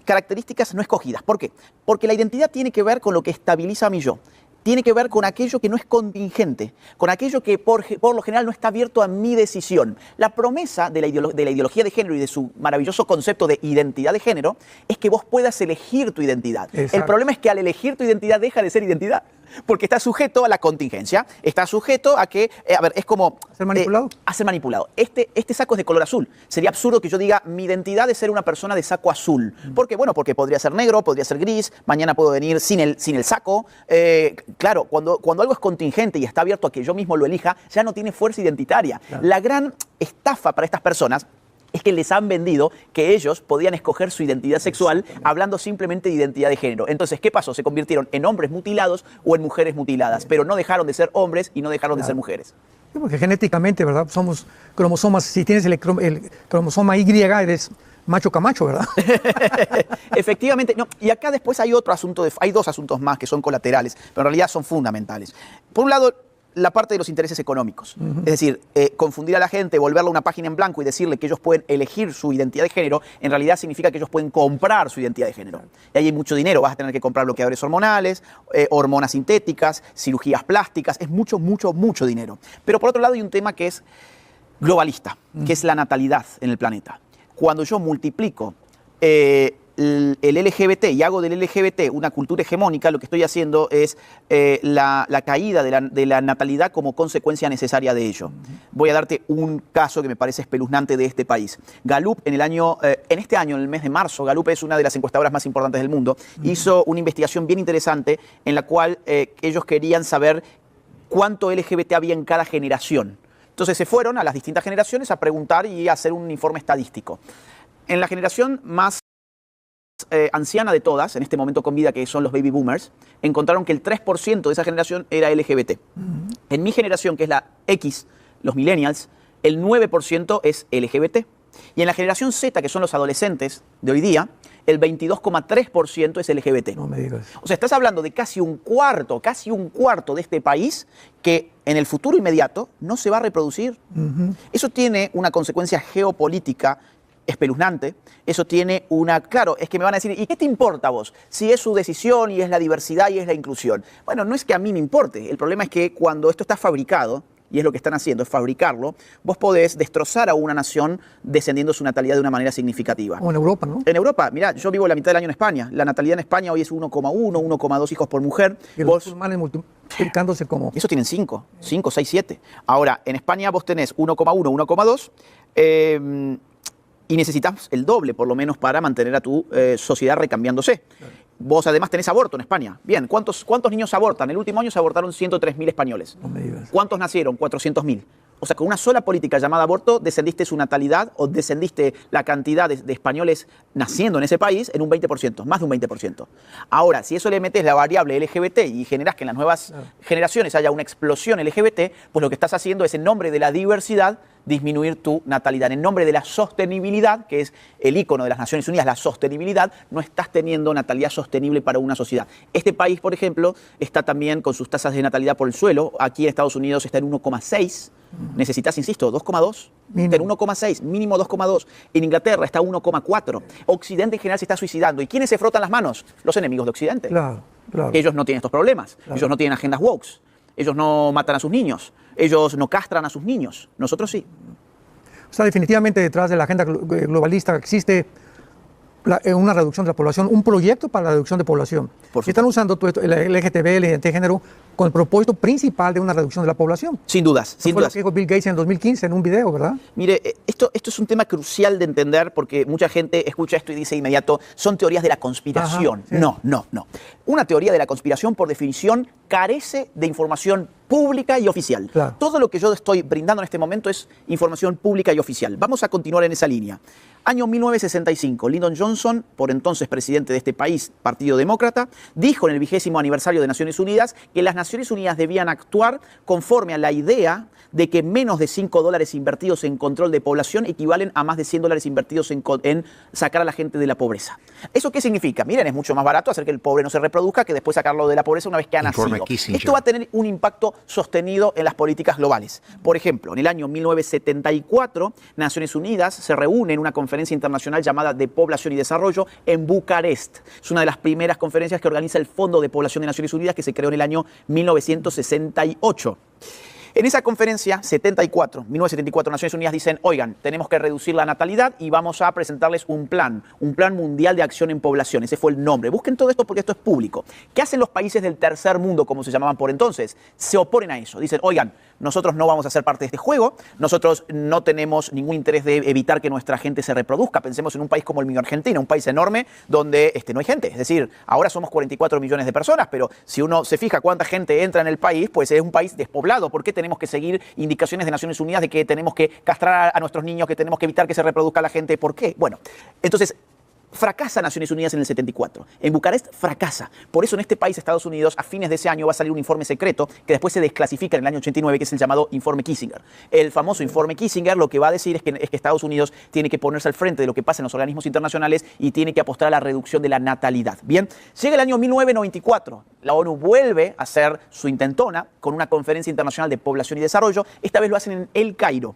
características no escogidas. ¿Por qué? Porque la identidad tiene que ver con lo que estabiliza a mi yo. Tiene que ver con aquello que no es contingente, con aquello que por lo general no está abierto a mi decisión. La promesa de la ideología de género y de su maravilloso concepto de identidad de género es que vos puedas elegir tu identidad. Exacto. El problema es que al elegir tu identidad deja de ser identidad, porque está sujeto a la contingencia, está sujeto a que, es como... ¿Ser manipulado? A ser manipulado. Este saco es de color azul. Sería absurdo que yo diga, mi identidad es ser una persona de saco azul. ¿Por qué? Bueno, porque podría ser negro, podría ser gris, mañana puedo venir sin el saco. Claro, cuando algo es contingente y está abierto a que yo mismo lo elija, ya no tiene fuerza identitaria. Claro. La gran estafa para estas personas es que les han vendido que ellos podían escoger su identidad sexual hablando simplemente de identidad de género. Entonces, ¿qué pasó? Se convirtieron en hombres mutilados o en mujeres mutiladas, pero no dejaron de ser hombres y no dejaron de ser mujeres. Sí, porque genéticamente, ¿verdad? Somos cromosomas. Si tienes el cromosoma Y, eres macho camacho, ¿verdad? Efectivamente. No, y acá después hay otro asunto, hay dos asuntos más que son colaterales, pero en realidad son fundamentales. Por un lado, la parte de los intereses económicos. Es decir, confundir a la gente, volverla una página en blanco y decirle que ellos pueden elegir su identidad de género, en realidad significa que ellos pueden comprar su identidad de género. Y ahí hay mucho dinero, vas a tener que comprar bloqueadores hormonales, hormonas sintéticas, cirugías plásticas, es mucho, mucho, mucho dinero. Pero por otro lado hay un tema que es globalista, que es la natalidad en el planeta. Cuando yo multiplico el LGBT y hago del LGBT una cultura hegemónica, lo que estoy haciendo es la caída de la natalidad como consecuencia necesaria de ello. Voy a darte un caso que me parece espeluznante de este país. Gallup, en este año, en el mes de marzo, Gallup es una de las encuestadoras más importantes del mundo, hizo una investigación bien interesante en la cual ellos querían saber cuánto LGBT había en cada generación. Entonces se fueron a las distintas generaciones a preguntar y a hacer un informe estadístico. En la generación más anciana de todas, en este momento con vida, que son los baby boomers, encontraron que el 3% de esa generación era LGBT. En mi generación, que es la X, los millennials, el 9% es LGBT. Y en la generación Z, que son los adolescentes de hoy día, el 22,3% es LGBT. No me digas. O sea, estás hablando de casi un cuarto de este país que en el futuro inmediato no se va a reproducir. Eso tiene una consecuencia geopolítica espeluznante. Eso tiene una... Claro, es que me van a decir, ¿y qué te importa a vos? Si es su decisión y es la diversidad y es la inclusión. Bueno, no es que a mí me importe. El problema es que cuando esto está fabricado, y es lo que están haciendo, es fabricarlo, vos podés destrozar a una nación descendiendo su natalidad de una manera significativa. O en Europa, ¿no? En Europa, mirá, yo vivo la mitad del año en España. La natalidad en España hoy es 1,1, 1,2 hijos por mujer. Y los musulmanes multiplicándose como... Eso tienen 5, 6, 7. Ahora, en España vos tenés 1,1, 1,2... y necesitas el doble, por lo menos, para mantener a tu sociedad recambiándose. Claro. Vos además tenés aborto en España. Bien, ¿cuántos niños abortan? El último año se abortaron 103.000 españoles. No me digas. ¿Cuántos nacieron? 400.000. O sea, con una sola política llamada aborto, descendiste su natalidad o descendiste la cantidad de españoles naciendo en ese país en un 20%, más de un 20%. Ahora, si eso le metes la variable LGBT y generás que en las nuevas generaciones haya una explosión LGBT, pues lo que estás haciendo es, en nombre de la diversidad, disminuir tu natalidad. En nombre de la sostenibilidad, que es el icono de las Naciones Unidas, la sostenibilidad, no estás teniendo natalidad sostenible para una sociedad. Este país, por ejemplo, está también con sus tasas de natalidad por el suelo. Aquí en Estados Unidos está en 1,6. Necesitas, insisto, 2,2. En 1,6, mínimo 2,2. En Inglaterra está 1,4. Occidente en general se está suicidando. ¿Y quiénes se frotan las manos? Los enemigos de Occidente. Claro, claro. Ellos no tienen estos problemas. Claro. Ellos no tienen agendas woke. Ellos no matan a sus niños. Ellos no castran a sus niños. Nosotros sí. O sea, definitivamente detrás de la agenda globalista existe una reducción de la población, un proyecto para la reducción de población. Y están usando todo esto, el LGTB, el identidad de género, con el propósito principal de una reducción de la población. Sin dudas, sin Fue lo dudas. que dijo Bill Gates en el 2015 en un video, ¿verdad? Mire, esto es un tema crucial de entender porque mucha gente escucha esto y dice inmediato, son teorías de la conspiración. Ajá, sí. No. Una teoría de la conspiración, por definición, carece de información pública y oficial. Claro. Todo lo que yo estoy brindando en este momento es información pública y oficial. Vamos a continuar en esa línea. Año 1965, Lyndon Johnson, por entonces presidente de este país, Partido Demócrata, dijo en el 20º aniversario de Naciones Unidas que las Naciones Unidas debían actuar conforme a la idea de que menos de $5 invertidos en control de población equivalen a más de $100 invertidos en sacar a la gente de la pobreza. ¿Eso qué significa? Miren, es mucho más barato hacer que el pobre no se reproduzca que después sacarlo de la pobreza una vez que ha nacido. Esto va a tener un impacto sostenido en las políticas globales. Por ejemplo, en el año 1974, Naciones Unidas se reúne en una conferencia internacional llamada de Población y Desarrollo en Bucarest. Es una de las primeras conferencias que organiza el Fondo de Población de Naciones Unidas, que se creó en el año 1968. En esa conferencia, 1974, Naciones Unidas dicen, oigan, tenemos que reducir la natalidad y vamos a presentarles un plan mundial de acción en población. Ese fue el nombre. Busquen todo esto porque esto es público. ¿Qué hacen los países del tercer mundo, como se llamaban por entonces? Se oponen a eso. Dicen, oigan, nosotros no vamos a ser parte de este juego, nosotros no tenemos ningún interés de evitar que nuestra gente se reproduzca. Pensemos en un país como el mío, Argentina, un país enorme donde no hay gente. Es decir, ahora somos 44 millones de personas, pero si uno se fija cuánta gente entra en el país, pues es un país despoblado. ¿Por qué tenemos que seguir indicaciones de Naciones Unidas de que tenemos que castrar a nuestros niños, que tenemos que evitar que se reproduzca la gente? ¿Por qué? Bueno, entonces fracasa Naciones Unidas en el 74. En Bucarest fracasa. Por eso en este país, Estados Unidos, a fines de ese año va a salir un informe secreto que después se desclasifica en el año 89, que es el llamado Informe Kissinger. El famoso Informe Kissinger lo que va a decir es que Estados Unidos tiene que ponerse al frente de lo que pasa en los organismos internacionales y tiene que apostar a la reducción de la natalidad. Bien, llega el año 1994. La ONU vuelve a hacer su intentona con una conferencia internacional de población y desarrollo. Esta vez lo hacen en El Cairo.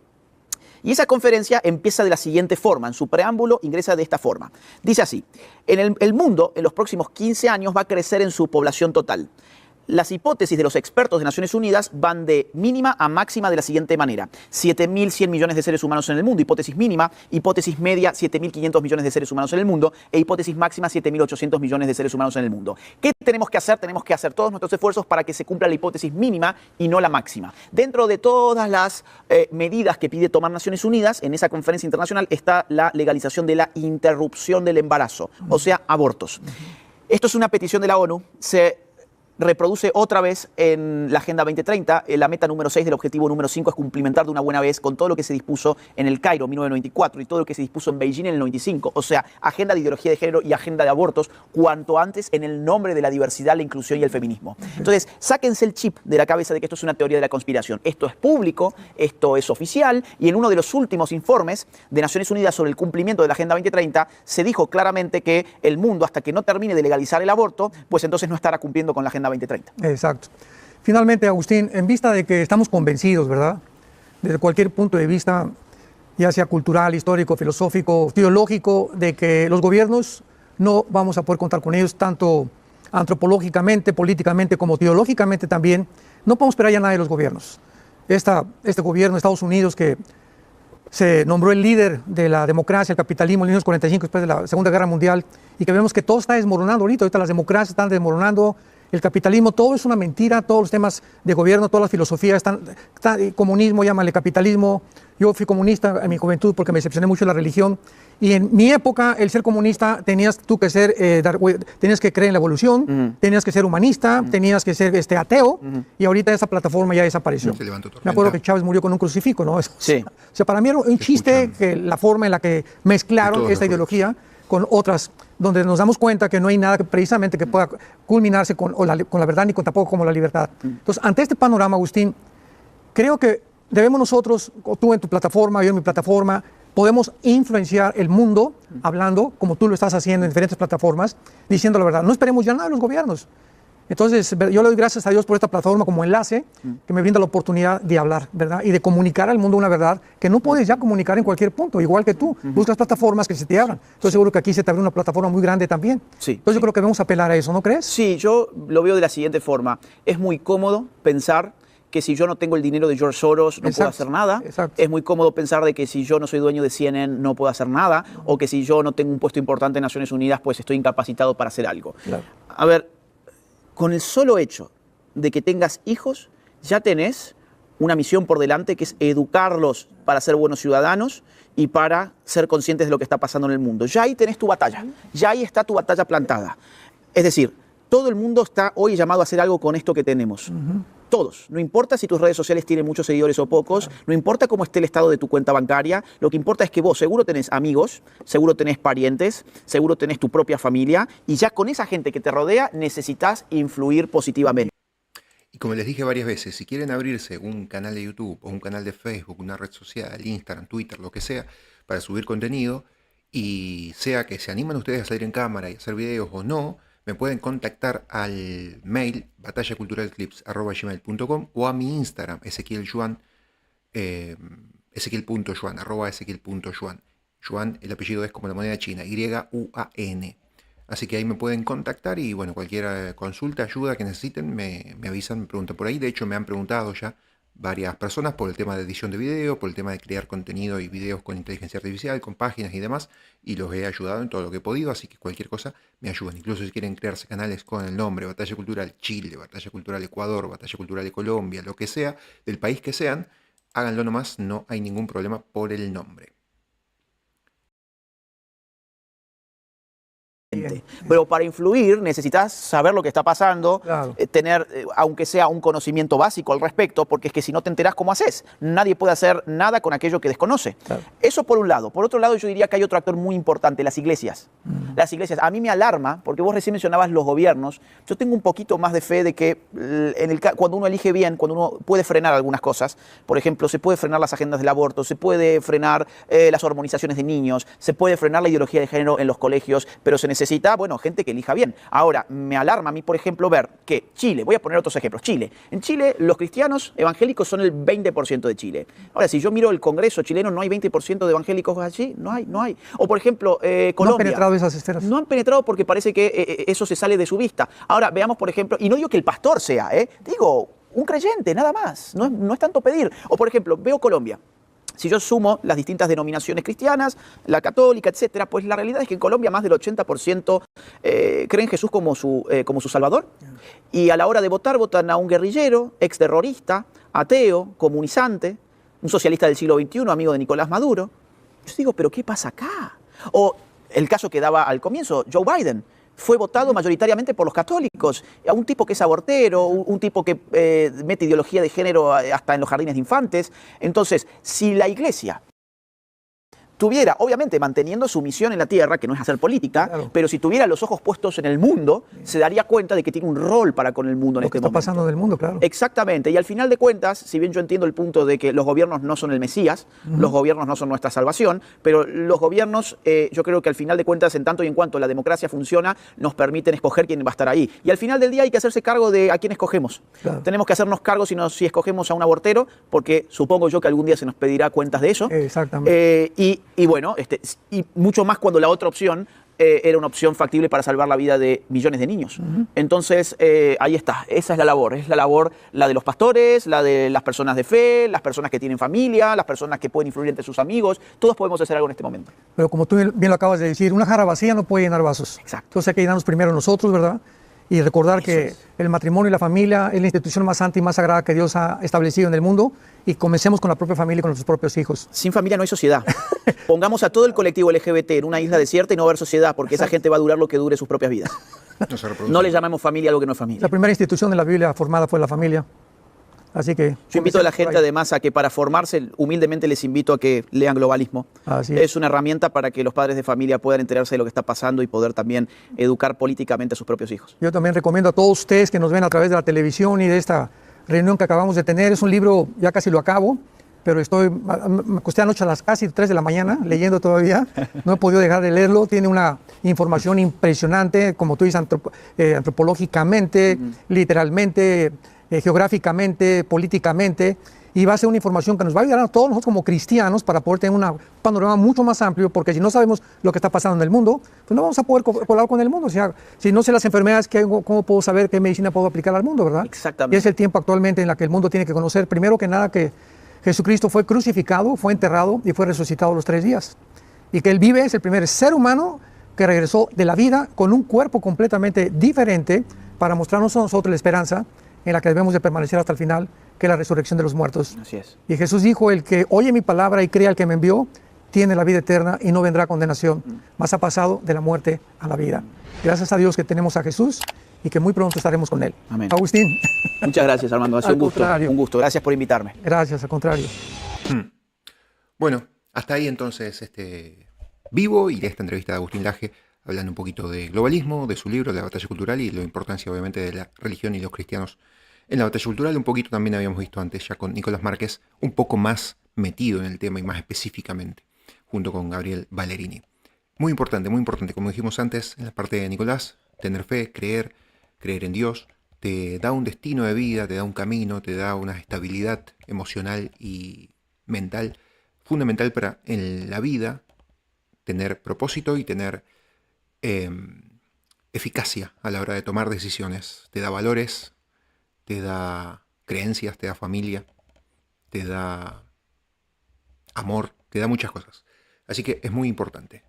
Y esa conferencia empieza de la siguiente forma, en su preámbulo ingresa de esta forma. Dice así, el mundo en los próximos 15 años va a crecer en su población total. Las hipótesis de los expertos de Naciones Unidas van de mínima a máxima de la siguiente manera. 7.100 millones de seres humanos en el mundo, hipótesis mínima, hipótesis media 7.500 millones de seres humanos en el mundo e hipótesis máxima 7.800 millones de seres humanos en el mundo. ¿Qué tenemos que hacer? Tenemos que hacer todos nuestros esfuerzos para que se cumpla la hipótesis mínima y no la máxima. Dentro de todas las medidas que pide tomar Naciones Unidas, en esa conferencia internacional está la legalización de la interrupción del embarazo, o sea, abortos. Esto es una petición de la ONU, se reproduce otra vez en la Agenda 2030. La meta número 6 del objetivo número 5 es cumplimentar de una buena vez con todo lo que se dispuso en el Cairo 1994 y todo lo que se dispuso en Beijing en el 95. O sea, agenda de ideología de género y agenda de abortos cuanto antes en el nombre de la diversidad, la inclusión y el feminismo. Entonces, sáquense el chip de la cabeza de que esto es una teoría de la conspiración. Esto es público, esto es oficial y en uno de los últimos informes de Naciones Unidas sobre el cumplimiento de la Agenda 2030 se dijo claramente que el mundo, hasta que no termine de legalizar el aborto, pues entonces no estará cumpliendo con la Agenda 2030. Exacto. Finalmente, Agustín, en vista de que estamos convencidos, ¿verdad? Desde cualquier punto de vista, ya sea cultural, histórico, filosófico, teológico, de que los gobiernos no vamos a poder contar con ellos, tanto antropológicamente, políticamente, como teológicamente también. No podemos esperar ya nada de los gobiernos. Este gobierno de Estados Unidos que se nombró el líder de la democracia, el capitalismo en 1945, después de la Segunda Guerra Mundial, y que vemos que todo está desmoronando ahorita las democracias están desmoronando, el capitalismo, todo es una mentira, todos los temas de gobierno, todas las filosofías, comunismo, llámale capitalismo. Yo fui comunista en mi juventud porque me decepcioné mucho de la religión. Y en mi época, el ser comunista, tenías tú que ser, tenías que creer en la evolución, tenías que ser humanista, tenías que ser ateo, y ahorita esa plataforma ya desapareció. Me acuerdo que Chávez murió con un crucifijo, ¿no? Sí. O sea, para mí era un chiste que la forma en la que mezclaron esta ideología con otras, donde nos damos cuenta que no hay nada que precisamente que pueda culminarse con la verdad ni tampoco como la libertad. Entonces, ante este panorama, Agustín, creo que debemos nosotros, tú en tu plataforma, yo en mi plataforma, podemos influenciar el mundo hablando, como tú lo estás haciendo en diferentes plataformas, diciendo la verdad. No esperemos ya nada de los gobiernos. Entonces, yo le doy gracias a Dios por esta plataforma como enlace que me brinda la oportunidad de hablar, ¿verdad? Y de comunicar al mundo una verdad que no puedes ya comunicar en cualquier punto, igual que tú. Buscas plataformas que se te abran. Estoy seguro que aquí se te abre una plataforma muy grande también. Sí, Entonces yo creo que debemos apelar a eso, ¿no crees? Sí, yo lo veo de la siguiente forma. Es muy cómodo pensar que si yo no tengo el dinero de George Soros no puedo hacer nada. Exacto. Es muy cómodo pensar de que si yo no soy dueño de CNN no puedo hacer nada, o que si yo no tengo un puesto importante en Naciones Unidas, pues estoy incapacitado para hacer algo. Claro. A ver, con el solo hecho de que tengas hijos, ya tenés una misión por delante, que es educarlos para ser buenos ciudadanos y para ser conscientes de lo que está pasando en el mundo. Ya ahí tenés tu batalla, ya ahí está tu batalla plantada. Es decir, todo el mundo está hoy llamado a hacer algo con esto que tenemos. Todos. No importa si tus redes sociales tienen muchos seguidores o pocos, no importa cómo esté el estado de tu cuenta bancaria, lo que importa es que vos seguro tenés amigos, seguro tenés parientes, seguro tenés tu propia familia, y ya con esa gente que te rodea necesitas influir positivamente. Y como les dije varias veces, si quieren abrirse un canal de YouTube o un canal de Facebook, una red social, Instagram, Twitter, lo que sea, para subir contenido, y sea que se animan ustedes a salir en cámara y hacer videos o no, me pueden contactar al mail batallaculturalclips@gmail.com o a mi Instagram, Ezequiel.Juan, Ezequiel.Juan, @Ezequiel.Juan. Juan, el apellido es como la moneda china, Y-U-A-N. Así que ahí me pueden contactar y bueno, cualquier consulta, ayuda que necesiten, me avisan, me preguntan por ahí. De hecho, me han preguntado ya varias personas por el tema de edición de video, por el tema de crear contenido y videos con inteligencia artificial, con páginas y demás, y los he ayudado en todo lo que he podido, así que cualquier cosa me ayudan. Incluso si quieren crearse canales con el nombre Batalla Cultural Chile, Batalla Cultural Ecuador, Batalla Cultural de Colombia, lo que sea, del país que sean, háganlo nomás, no hay ningún problema por el nombre. Pero para influir necesitas saber lo que está pasando, Claro. tener, aunque sea un conocimiento básico al respecto, porque es que si no te enterás, ¿cómo haces? Nadie puede hacer nada con aquello que desconoce. Claro. Eso por un lado. Por otro lado, yo diría que hay otro actor muy importante, las iglesias. Las iglesias. A mí me alarma, porque vos recién mencionabas los gobiernos. Yo tengo un poquito más de fe de que cuando uno elige bien, cuando uno puede frenar algunas cosas, por ejemplo, se puede frenar las agendas del aborto, se puede frenar las hormonizaciones de niños, se puede frenar la ideología de género en los colegios, pero se necesita, bueno, gente que elija bien. Ahora, me alarma a mí, por ejemplo, ver que Chile, voy a poner otros ejemplos, Chile. En Chile, los cristianos evangélicos son el 20% de Chile. Ahora, si yo miro el Congreso chileno, ¿no hay 20% de evangélicos allí? No hay. O, por ejemplo, Colombia. No han penetrado esas esferas. No han penetrado porque parece que eso se sale de su vista. Ahora, veamos, por ejemplo, y no digo que el pastor sea, digo, un creyente, nada más. No es tanto pedir. O, por ejemplo, veo Colombia. Si yo sumo las distintas denominaciones cristianas, la católica, etcétera, pues la realidad es que en Colombia más del 80% creen en Jesús como su salvador. Y a la hora de votar, votan a un guerrillero, exterrorista, ateo, comunizante, un socialista del siglo XXI, amigo de Nicolás Maduro. Yo digo, ¿pero qué pasa acá? O el caso que daba al comienzo, Joe Biden. Fue votado mayoritariamente por los católicos. A un tipo que es abortero, un tipo que mete ideología de género hasta en los jardines de infantes. Entonces, si la iglesia tuviera, obviamente manteniendo su misión en la tierra, que no es hacer política, Claro. pero si tuviera los ojos puestos en el mundo, se daría cuenta de que tiene un rol para con el mundo en Lo este que está momento. pasando en el mundo, claro. Exactamente, y al final de cuentas, si bien yo entiendo el punto de que los gobiernos no son el Mesías, los gobiernos no son nuestra salvación, pero los gobiernos, yo creo que al final de cuentas, en tanto y en cuanto la democracia funciona, nos permiten escoger quién va a estar ahí. Y al final del día hay que hacerse cargo de a quién escogemos. Claro. Tenemos que hacernos cargo si escogemos a un abortero, porque supongo yo que algún día se nos pedirá cuentas de eso. Exactamente. Y bueno, y mucho más cuando la otra opción era una opción factible para salvar la vida de millones de niños. Entonces, ahí está, esa es la labor, la de los pastores, la de las personas de fe, las personas que tienen familia, las personas que pueden influir entre sus amigos, todos podemos hacer algo en este momento. Pero como tú bien lo acabas de decir, una jarra vacía no puede llenar vasos. Exacto. Entonces hay que llenarnos primero nosotros, ¿verdad? Y recordar que es. el matrimonio y la familia es la institución más santa y más sagrada que Dios ha establecido en el mundo, y comencemos con la propia familia y con nuestros propios hijos. Sin familia no hay sociedad. Pongamos a todo el colectivo LGBT en una isla desierta y no va a haber sociedad, porque esa gente va a durar lo que dure sus propias vidas. No se reproduce. No le llamemos familia a algo que no es familia. La primera institución de la Biblia formada fue la familia. Así que Yo invito a la comencemos por gente ahí. además a que para formarse, humildemente les invito a que lean Globalismo. Así Es una herramienta para que los padres de familia puedan enterarse de lo que está pasando y poder también educar políticamente a sus propios hijos. Yo también recomiendo a todos ustedes que nos ven a través de la televisión y de esta reunión que acabamos de tener. Es un libro, ya casi lo acabo, pero me acosté anoche a las casi 3 de la mañana leyendo todavía. No he podido dejar de leerlo. Tiene una información impresionante, como tú dices, antropológicamente, literalmente, geográficamente, políticamente. Y va a ser una información que nos va a ayudar a todos nosotros como cristianos para poder tener un panorama mucho más amplio, porque si no sabemos lo que está pasando en el mundo, pues no vamos a poder colar con el mundo. O sea, si no sé las enfermedades, ¿cómo puedo saber qué medicina puedo aplicar al mundo, verdad? Exactamente. Y es el tiempo actualmente en el que el mundo tiene que conocer, primero que nada, que Jesucristo fue crucificado, fue enterrado y fue resucitado a los 3 días. Y que Él vive, es el primer ser humano que regresó de la vida con un cuerpo completamente diferente para mostrarnos a nosotros la esperanza en la que debemos de permanecer hasta el final, que es la resurrección de los muertos. Así es. Y Jesús dijo, el que oye mi palabra y crea al que me envió, tiene la vida eterna y no vendrá condenación, mas ha pasado de la muerte a la vida. Gracias a Dios que tenemos a Jesús y que muy pronto estaremos con Él. Amén. Agustín. Muchas gracias, Armando. Ha sido Al un gusto. contrario. Un gusto. Gracias por invitarme. Gracias, al contrario. Bueno, hasta ahí entonces este vivo y esta entrevista de Agustín Laje, hablando un poquito de globalismo, de su libro, de la batalla cultural y de la importancia obviamente de la religión y los cristianos en la batalla cultural. Un poquito también habíamos visto antes ya con Nicolás Márquez, un poco más metido en el tema y más específicamente, junto con Gabriel Ballerini. Muy importante, como dijimos antes, en la parte de Nicolás, tener fe, creer en Dios, te da un destino de vida, te da un camino, te da una estabilidad emocional y mental fundamental para en la vida tener propósito y tener eficacia a la hora de tomar decisiones. Te da valores, te da creencias, te da familia, te da amor, te da muchas cosas. Así que es muy importante.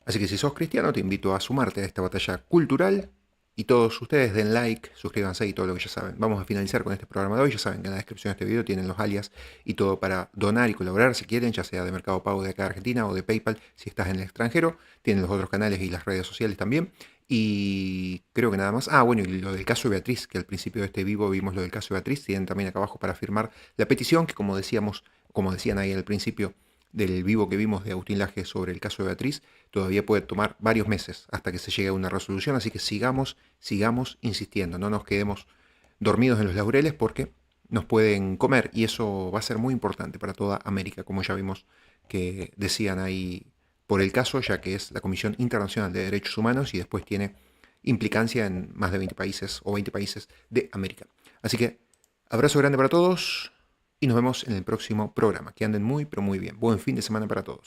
Así que si sos cristiano, te invito a sumarte a esta batalla cultural. Y todos ustedes den like, suscríbanse y todo lo que ya saben. Vamos a finalizar con este programa de hoy. Ya saben que en la descripción de este video tienen los alias y todo para donar y colaborar si quieren, ya sea de Mercado Pago de acá de Argentina o de PayPal si estás en el extranjero. Tienen los otros canales y las redes sociales también. Y creo que nada más. Bueno, y lo del caso de Beatriz, que al principio de este vivo vimos lo del caso de Beatriz. Tienen también acá abajo para firmar la petición, que como decían ahí al principio del vivo que vimos de Agustín Laje sobre el caso de Beatriz, todavía puede tomar varios meses hasta que se llegue a una resolución, así que sigamos insistiendo, no nos quedemos dormidos en los laureles porque nos pueden comer y eso va a ser muy importante para toda América, como ya vimos que decían ahí por el caso, ya que es la Comisión Internacional de Derechos Humanos y después tiene implicancia en más de 20 países o 20 países de América. Así que abrazo grande para todos. Y nos vemos en el próximo programa. Que anden muy, pero muy bien. Buen fin de semana para todos.